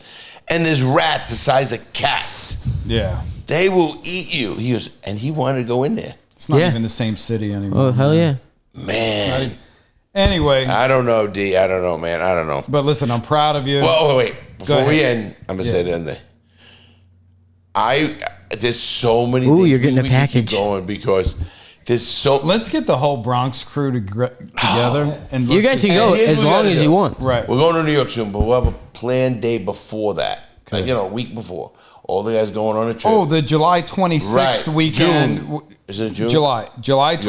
And there's rats the size of cats. Yeah. They will eat you. He goes, and he wanted to go in there. It's not Yeah. even the same city anymore. Oh hell yeah! Man. Anyway, I don't know, D. I don't know, man. I don't know. but listen, I'm proud of you. Well, wait. Before we ahead. end, I'm going to say the end thing. There's so many Ooh, things you're getting a we can package. keep going because there's so... Let's get the whole Bronx crew together. You guys can go here's as what we long gotta as do. you want. Right. We're going to New York soon, but we'll have a planned day before that. like, a week before. All the guys going on a trip. Oh, the July 26th weekend. June. Is it June? July 26th.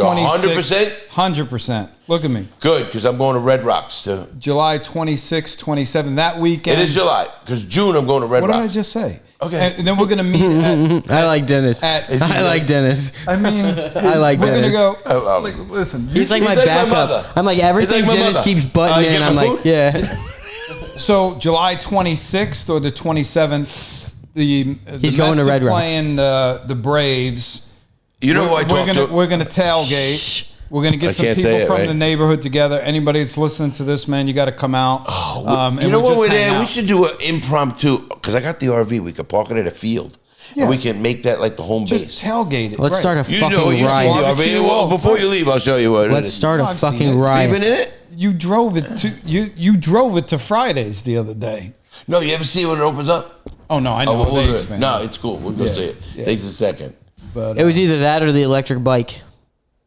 100%? 100%. Look at me. Good, because I'm going to Red Rocks too. July 26th, 27th. That weekend. It is July, because June I'm going to Red Rocks. What did I just say? Okay. And then we're going to meet I like Denis. I like Denis. I mean, I like we're Denis. going to go, listen. He's like my like my backup. mother. I'm like, everything my Denis mother. keeps butting You in. get I'm my like, food? yeah. So July 26th or the 27th, He's the going Mets to Red are Rocks. playing the Braves. You know who I talked to? We're gonna tailgate. We're gonna get some can't say people it, from right? the neighborhood together. Anybody that's listening to this, man, you got to come out. And You know we'll what just we're hang there? We out. should do an impromptu, because I got the RV. We could park it at a field. Yeah. And we can make that like the home Just base. tailgate it. Let's right. start a You fucking know, you see ride. the Barbecue, RV. Well, before right. you leave, I'll show you what Let's it is. start a I've seen fucking it. ride. You been in it? You drove it to you drove it to Fridays the other day. No, you ever see it when it opens up? Oh no, I know we're they good. expand. No, it's cool. We'll go Yeah. see it. Yeah. Takes a second. But, It was either that or the electric bike.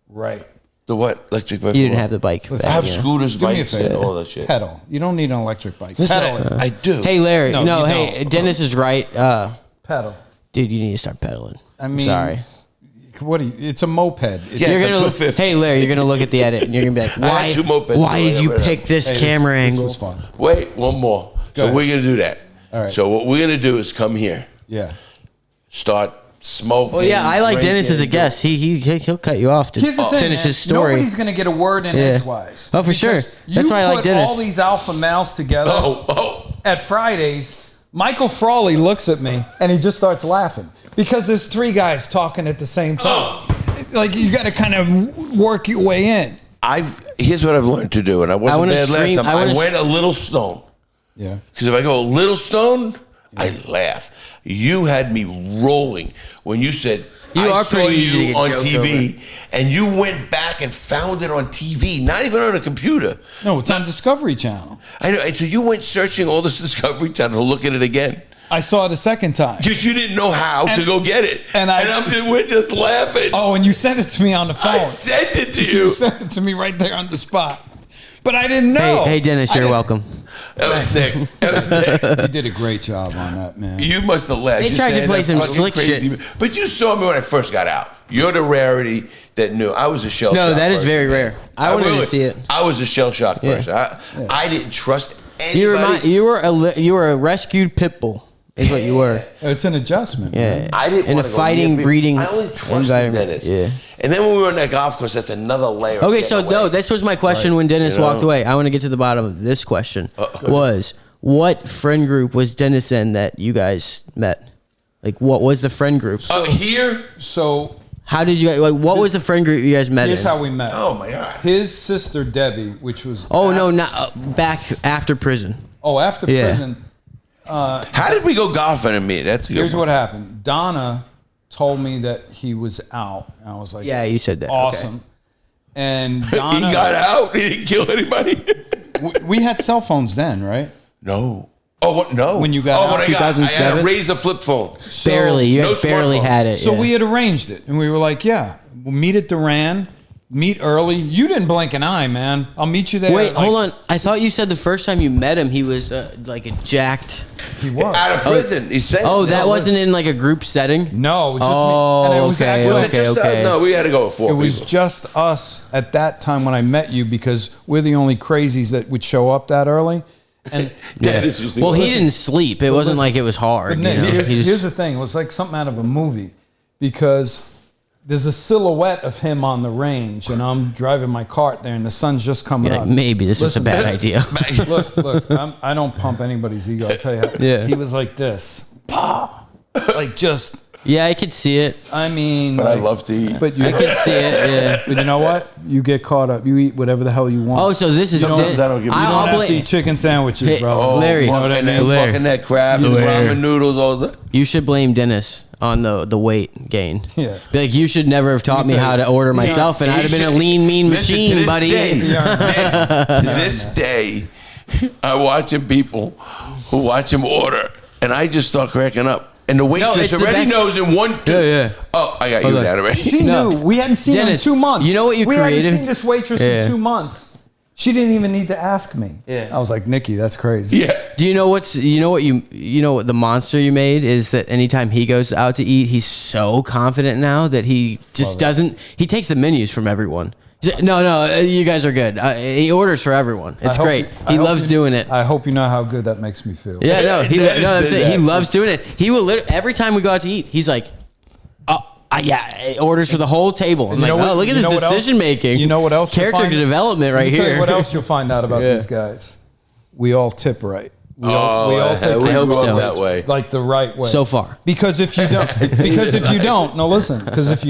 right. The what? Electric bike? You for didn't what? have the bike. I back, have you know. scooters, Do me a bikes, and favor. all that shit. Pedal. You don't need an electric bike. Listen, Pedal it. I do. Hey, Larry. No, No, you hey, don't. Denis is right. Pedal. Dude, you need to start pedaling. I mean, sorry. What? It's a moped. It's Yeah. You're Yes, gonna I'm look, 250. hey, Larry, you're gonna look at the edit and you're gonna be like, I had two mopeds, why so I did got you rid of pick this Hey, camera this angle? was fun. Wait, one more. Go So ahead. we're going to do that. All right. So what we're going to do is come here, Yeah. start smoking. Well, yeah, I like Denis as a drinking. guest. He'll cut you off to Here's the thing, finish man. his story. Nobody's going to get a word in Yeah. edgewise. Oh, for sure. Because That's why I like put Denis. all these alpha males together at Fridays. Michael Frawley looks at me and he just starts laughing because there's three guys talking at the same time. Like you got to kind of work your way in. Here's what I've learned to do, and I wasn't wanna bad stream- last time. I wanna I went a little stone. Yeah. Because if I go a little stone, I laugh. You had me rolling when you said, You I are saw pretty easy to you get on jokes TV, and you went back and found it on TV, not even on a computer. No, it's on Discovery Channel. I know, and so you went searching all this Discovery Channel to look at it again. I saw it a second time. Because you didn't know how to go get it. and we're just laughing. Oh, and you sent it to me on the phone. I sent it to You you. sent it to me right there on the spot. But I didn't know. Hey, Denis, I you're didn't- welcome. That was Nick. That was Nick. You did a great job on that, man. You must have laughed. They You tried to said play that some fucking slick crazy- shit. But you saw me when I first got out. You're the rarity that knew. I was a shell No, shock that is person. very rare. I wanted to see it. I was a shell shock Yeah. person. I didn't trust anybody. You were a rescued pit bull. Is what you were. It's an adjustment. Yeah. man. I didn't in a wanna go fighting, near people. breeding I only trusted environment. Dennis. Yeah. And then when we were on that golf course, that's another layer. Okay, of so getting no, away. this was my question when Denis You know? walked away. I want to get to the bottom of this question. Was what friend group was Denis in that you guys met? Like, what was the friend group? Here. So How did you like? What was the friend group you guys met here's in? how we met. Oh my God. His sister Debbie, which was Oh no, not back after prison. after Yeah. prison. How did we go golfing and meet? That's a good Here's one. what happened. Donna told me that he was out. And I was like, Yeah, you said that. awesome. And He Donna, got out. He didn't kill anybody. we had cell phones then, right? No. Oh, what? No. When you got out, when I had a 2007? Razor flip phone. So- Barely. You no guys barely smartphone. had it. So yeah. we had arranged it, and we were like, "Yeah, we'll meet at Duran, meet early." You didn't blink an eye, man. I'll meet you there. Wait, at, like, hold on. I thought you said the first time you met him, he was like a jacked. He was. Out of prison. He said. Oh, that wasn't in like a group setting. No, it was just Oh, me. And it was okay, actually, Was it okay, just okay. No, we had to go with four it was people. just us at that time when I met you because we're the only crazies that would show up that early. And Dennis was the Well, he listen. didn't sleep. It wasn't like it was hard. But Nick, you know? here's, He just- here's the thing. It was like something out of a movie because there's a silhouette of him on the range, and I'm driving my cart there, and the sun's just coming You're up. like, maybe this was a Listen, bad idea. Look, I don't pump anybody's ego. I'll tell you how. Yeah. He was like this. Pow! Like just, Yeah, I could see it. I mean. But I like- love to eat. But you, I could see it. Yeah. but you know what? You get caught up. You eat whatever the hell you want. Oh, so this is. You don't- di- that'll give me- you I'll don't have to blame- eat chicken sandwiches, Hey, bro. Larry. You know what I and mean? then Larry. fucking that crab and Larry. ramen noodles, all that. You should blame Dennis on the weight gain. Yeah. Be like, you should never have taught me tell how you. to order myself, and I'd have been a lean, mean Listen, to machine, this buddy. Day, Nick, to this day, I'm watching people who watch him order, and I just start cracking up. And the waitress it's the already best. knows in 1, 2. Yeah, yeah. Oh, I got Hold you on. down already. She No. knew. We hadn't seen Dennis, her in 2 months. you know what you we created? hadn't seen this waitress Yeah. in 2 months. She didn't even need to ask me. Yeah. I was like, Nikki, that's crazy. Yeah. Do you know what the monster you made is that anytime he goes out to eat, he's so confident now that he just doesn't. He takes the menus from everyone. He's like, no, you guys are good. He orders for everyone. It's great. He loves doing it. I hope you know how good that makes me feel. Yeah, no, he Dennis loves doing it. He will every time we go out to eat, he's like, he orders for the whole table. I'm like, look at this decision making. You know what else? Character development right Tell you here. what else you'll find out about these guys? We all tip right. We all take I hope care so. of that way. like the right way. So far. Because if you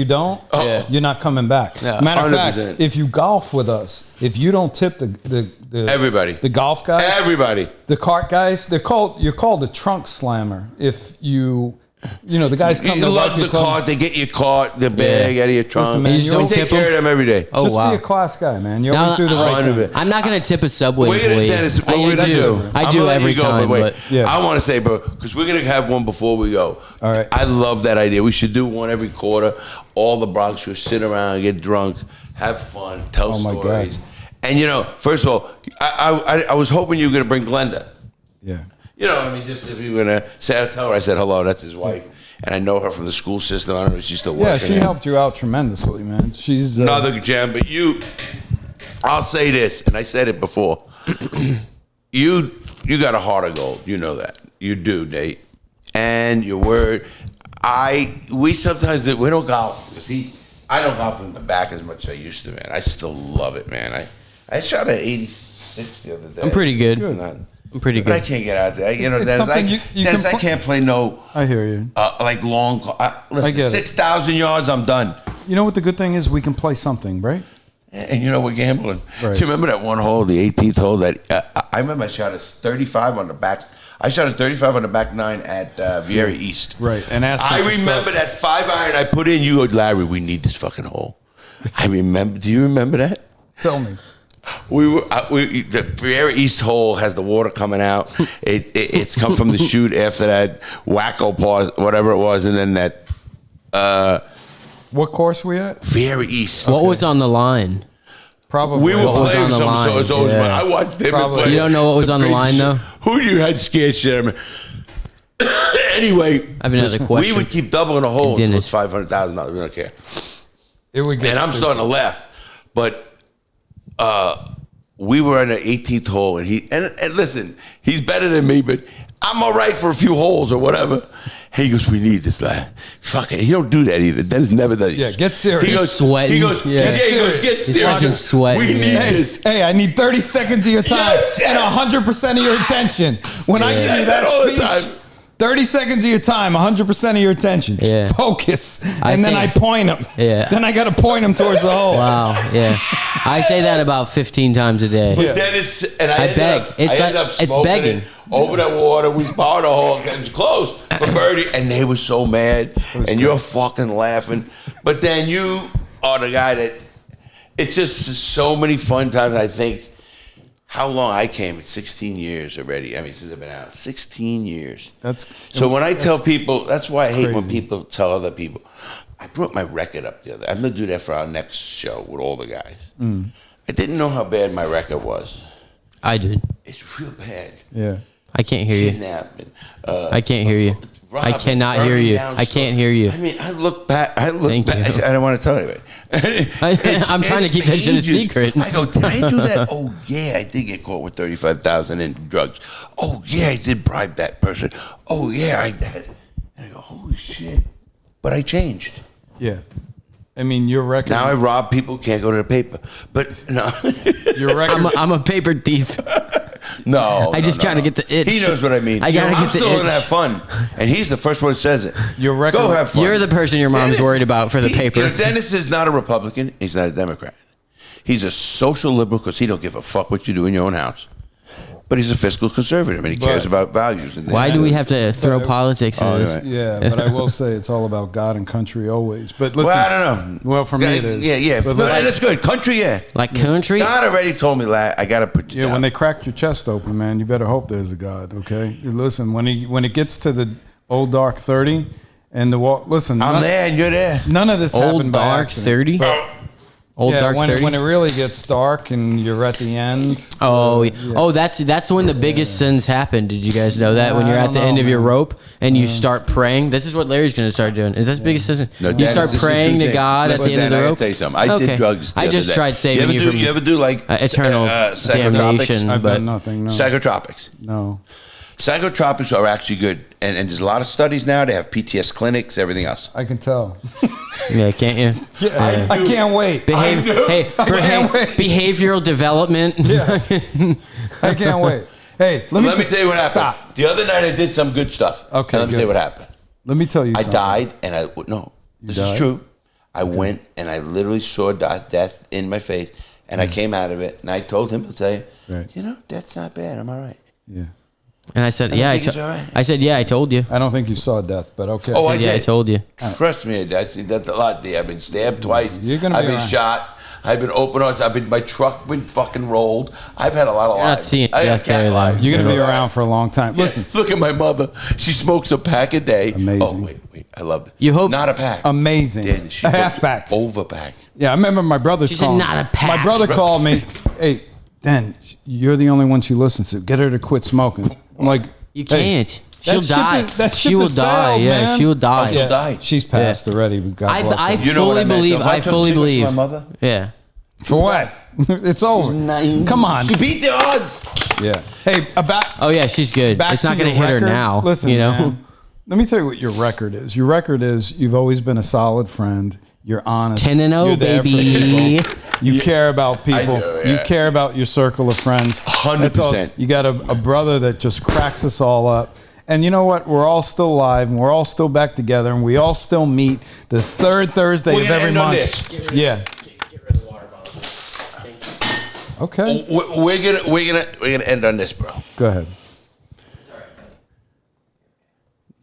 don't, you're not coming back. Yeah. Matter of fact, 100%. if you golf with us, if you don't tip the Everybody. the golf guys, Everybody. the cart guys, you're called a trunk slammer. If the guys come You to love the cart. They get your cart, the bag out of your trunk. Listen, man, You just We don't take tip care them? of them every day. Oh, Just wow. be a class guy, man. You No, always do the right thing. I'm not gonna tip a Subway We're gonna, employee. Dennis, what I we're gonna do? I I'm do gonna let every you go, time, wait. but Yeah. I want to say, bro, because we're gonna have one before we go. All right. I love that idea. We should do one every quarter. All the Bronx should sit around, get drunk, have fun, tell Oh, my God. stories. And first of all, I was hoping you were gonna bring Glenda. Yeah. Just if you were gonna say, I'll tell her. I said hello. That's his wife, and I know her from the school system. I don't know if she's still working. Yeah, she there. helped you out tremendously, man. She's Another gem, but I'll say this, and I said it before. you got a heart of gold. You know that. You do, Nate. And your word. We sometimes we don't golf because I don't golf in the back as much as I used to, man. I still love it, man. I shot at 86 the other day. I'm pretty good. I'm pretty But I good. can't get out there. It's Dennis, something Dennis, I can can't play no I hear you. like long. Listen, get it. 6,000 yards, I'm done. You know what the good thing is? We can play something, right? And we're gambling. Right. Do you remember that one hole, the 18th hole? That I remember I shot a 35 on the back. I shot a 35 on the back nine at Vieira East. Right. And asking I for remember stuff. that 5-iron I put in. You go, Larry, we need this fucking hole. I remember. Do you remember that? Tell me. The Vieira East hole has the water coming out. It's come from the chute after that wacko pause, whatever it was, and then that What course we at? Vieira East. What was on the line? Probably. We were What was playing on the some, line? so it's always Yeah. I watched them Probably. play. You don't know what was some on the crazy line, shit. though? Who do you had scared shit? Anyway, I have another we question. would keep doubling the hole. It Denis. was $500,000. We don't care. It would get And I'm stupid. starting to laugh, but we were on the 18th hole, and listen, he's better than me, but I'm all right for a few holes or whatever. He goes, we need this lad. Fuck it. He don't do that either. Dennis never does. Yeah, get serious. He goes, Sweating. He goes, Yeah. he goes, get He's serious. fucking sweating, We need yeah. this. Hey, I need 30 seconds of your time Yes, yes. and 100% of your attention. When I give you that all the speech, time. 30 seconds of your time, 100% of your attention. Yeah. Focus. I And then see. I point them. Yeah. Then I got to point them towards the hole. Wow, yeah. I say that about 15 times a day. Yeah. Dennis and I, I ended beg. Up, It's I ended like- up it's smoking begging. it over that water. We borrowed a hole. It was close for birdie, and they were so mad. And you're fucking laughing. But then you are the guy that. It's just so many fun times. I think how long I came. It's 16 years already. I mean, since I've been out, 16 years. So when I tell people, that's why I hate when crazy. people tell other people. I brought my record up the other. I'm gonna do that for our next show with all the guys. I didn't know how bad my record was. I did. It's real bad. Yeah. I can't hear you. Kidnapping. I can't hear you. I cannot hear burning you. down I can't stuff. hear you. I mean, I look back. Thank you. I don't want to tell anybody. I'm trying to keep that shit a secret. I go, did I do that? Oh yeah, I did get caught with 35,000 in drugs. Oh yeah, I did bribe that person. Oh yeah, I did. And I go, holy shit! But I changed. Yeah. I mean, your record. Now I rob people, can't go to the paper. But no, Your record. I'm a paper thief. no. I just no, gotta no. get the itch. He knows what I mean. I gotta I'm get the still itch. gonna have fun, and he's the first one that says it. Your record- Go have fun. You're the person your mom's worried about for the paper. Dennis is not a Republican. He's not a Democrat. He's a social liberal because he don't give a fuck what you do in your own house. But he's a fiscal conservative, and he cares about values. And Why do we have to throw politics Oh, in this? right. Yeah, but I will say it's all about God and country always. But listen, Well, I don't know. Well, for me it is. Yeah. But No, listen, that's good. Country, yeah. Like country? God already told me, lad, I got to put you yeah, down. when they cracked your chest open, man, you better hope there's a God. Okay, listen, when it gets to the old dark 30 and the wall, listen, I'm there and you're there. none of this Old happened by dark accident. 30? Old Dark 30? when it really gets dark and you're at the end. Oh, that's when the biggest sins happen. Did you guys know that? When you're at the end of your rope and you start praying. This is what Larry's going to start doing. Is that biggest sin? No, you Dennis, start this is praying true to thing. God at the end of the I rope? gotta tell you something. I did drugs the I just other day. tried saving you from You ever do like eternal damnation. I've but done nothing. No. psychotropics? No. Psychotropics are actually good, and there's a lot of studies now. They have PTS clinics, everything else. I can tell. Yeah, can't you? Yeah, I can't wait. Behavioral development. Yeah. I can't wait. Hey, let me tell you what happened. Stop. The other night I did some good stuff. Okay, Let me tell you what happened. Let me tell you I something. died, and this died? is true. I went and I literally saw death in my face, and I came out of it, and I told him to say, death's not bad. I'm all right. Yeah. And I said, I said, I told you. I don't think you saw death, but okay. Oh, I did. I told you. Trust me, that's a lot. I've been stabbed twice. You're gonna I've be been around. shot. I've been open arms. My truck been fucking rolled. I've had a lot of You're not lives. seeing I got death cat there, lives. You're going to be You know? around for a long time. Yeah, Listen. look at my mother. She smokes a pack a day. Amazing. Oh, wait. I love it. You hope- Not a pack. Amazing. Then she A half took pack. Over pack. Yeah, I remember my brother's She said calling. not a pack. My brother called me. Hey, Dan, you're the only one she listens to. Get her to quit smoking. I'm like, You hey, can't. She'll that ship die. is- that She ship will is die. sailed, Yeah, man. she will die. She'll die. She's passed already. But God bless I her. You know what fully I meant, believe. though. If I I took fully cigarettes believe. from my mother? Yeah. For what? It's over. Come on. She beat the odds. Yeah. Hey, about Oh yeah, she's good. back It's not to going to your hit her record. now. Listen, you know. man, let me tell you what your record is. Your record is you've always been a solid friend. You're honest. 10-0, You're there for baby. people. You care about people. do, yeah. You care about your circle of friends. 100%. That's all. You got a brother that just cracks us all up. And you know what? We're all still alive, and we're all still back together, and we all still meet the third Thursday We're of gonna every end on month. this. Yeah. Okay. We're gonna end on this, bro. Go ahead.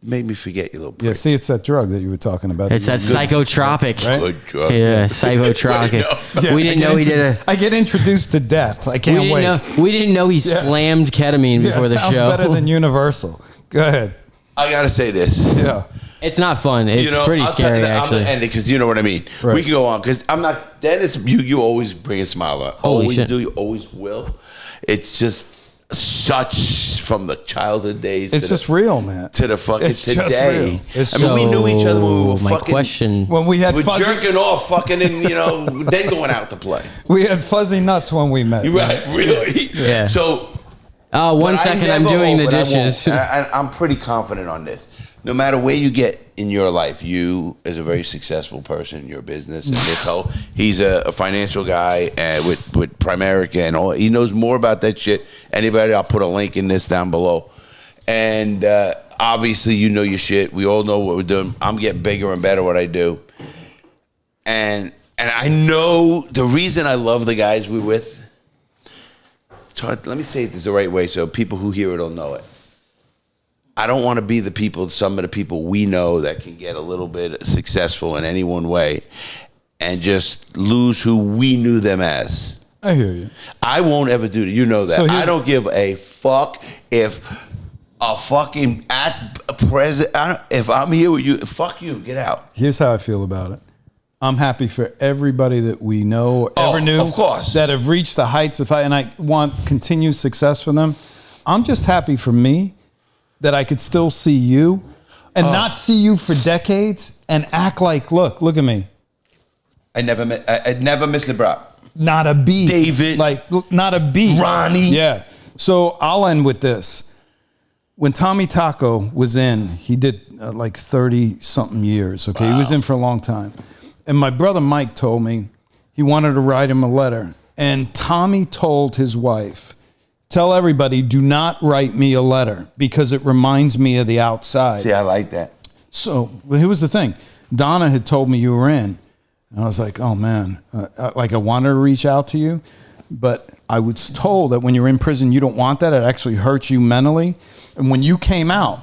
Made me forget, you little prick. Yeah. See, it's that drug that you were talking about. It's that psychotropic. Right? Good drug. Yeah, psychotropic. Yeah, we didn't know he did a. I get introduced to death. I can't wait. We didn't know he slammed ketamine Yeah, before it the sounds show. better than Universal. Go ahead. I gotta say this. Yeah. It's not fun. It's pretty I'll scary, tell you, actually. I'm gonna end it because you know what I mean. Right. We can go on because I'm not. Dennis, you always bring a smile on. Holy Always shit. do. You always will. It's just such from the childhood days. It's to just the, real, man. to the fucking It's just today. real. It's I mean, we knew each other when we were my fucking. question. When we had We're fuzzy, jerking off, fucking, and then going out to play. we had fuzzy nuts when we met. You're right, really. Yeah. So. One But I second, I'm never doing the hope, and I won't. dishes. I'm pretty confident on this. No matter where you get in your life, you as a very successful person in your business, and this whole, he's a financial guy with Primerica and all. He knows more about that shit. Anybody, I'll put a link in this down below. And obviously, you know your shit. We all know what we're doing. I'm getting bigger and better at what I do. And I know the reason I love the guys we're with. So let me say it the right way so people who hear it will know it. I don't want to be some of the people we know that can get a little bit successful in any one way and just lose who we knew them as. I hear you. I won't ever do that. You know that. So I don't give a fuck if a fucking if I'm here with you, fuck you, get out. Here's how I feel about it. I'm happy for everybody that we know or ever knew, of course, that have reached the heights of, and I want continued success for them. I'm just happy for me that I could still see you and not see you for decades and act like, look at me. I never missed the brat. Not a beat. David. Like, not a beat. Ronnie. Yeah. So I'll end with this. When Tommy Taco was in, he did like 30-something years, okay? Wow. He was in for a long time. And my brother Mike told me he wanted to write him a letter. And Tommy told his wife, tell everybody, do not write me a letter because it reminds me of the outside. See, I like that. So here was the thing. Donna had told me you were in. And I was like, oh, man. I wanted to reach out to you. But I was told that when you're in prison, you don't want that. It actually hurts you mentally. And when you came out,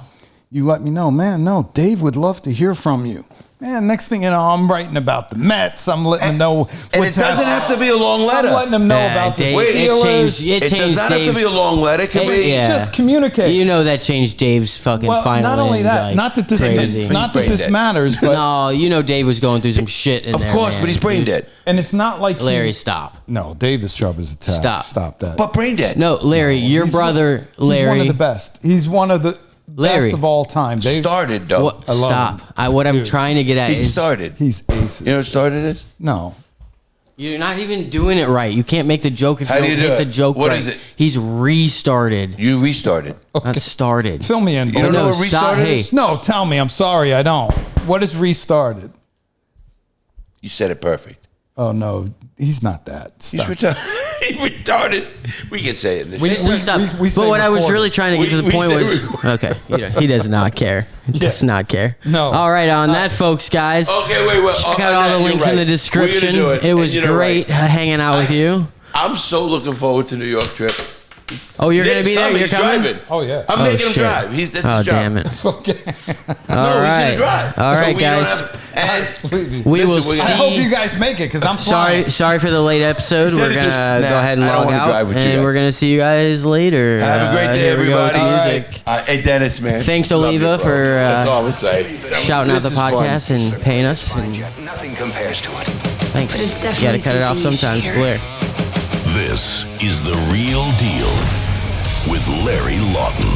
you let me know, man, no, Dave would love to hear from you. Man, next thing you know, I'm writing about the Mets. I'm letting them know. And it doesn't have to be a long letter. I'm letting them know about the Dave, Steelers. it It does changed not have to Dave's- be a long letter. It can be. Yeah. Just communicate. You know that changed Dave's fucking well, final. not only end, that, like, not that this, crazy. not that this matters, but No, you know Dave was going through some shit in Of there, course, man. but he's brain He was- dead. and it's not like Larry, stop. No, Dave is sharp as a tack. Stop that. But brain dead. No, Larry, your He's brother, He's Larry. one of the best. He's one of the Larry. best of all time. Dave, Started, though. What, I love stop. him. What I'm Dude. trying to get at He is started. he's aces. You know what started is? No. you're not even doing it right. You can't make the joke if How you do don't you do hit it? the joke What right. is it? He's restarted. You restarted. Not started. Fill me in. You don't Bo. know what stop. restarted Hey, is? No, tell me. I'm sorry. I don't. What is restarted? You said it perfect. Oh, no. He's not that. He's Stop. retarded. He's retarded. We can say it. In We- stop. we say but what I was recorded. really trying to get to the We point say was recorded. okay. He does not care. He does not care. No. All right, on that, folks, guys. Okay, wait. Check out all the links in the description. We're gonna do It was And you're great right. hanging out with you. I'm so looking forward to New York trip. Oh, you're gonna Next be there. time You're he's coming. driving. Oh, yeah. I'm Oh, making him shit. drive. That's his Oh, job. damn it. Okay. All No, he's right. gonna drive. All right, we don't guys. and We will listen, we're I gonna- hope see. you guys make it because I'm flying. Sorry for the late episode. We're Dennis gonna just- go nah, ahead and I don't log wanna out, drive with you and guys. we're gonna see you guys later. Have a great day, here we go with everybody. the music. Hey, Dennis, man. Thanks, Love Oliva, you, bro. for, That's all I'm saying. Shouting out the This is fun. podcast and paying us. And Nothing compares to it. thanks. But it's You gotta definitely cut it off something you should sometimes, hear. Blair. This is The Real Deal with Larry Lawton.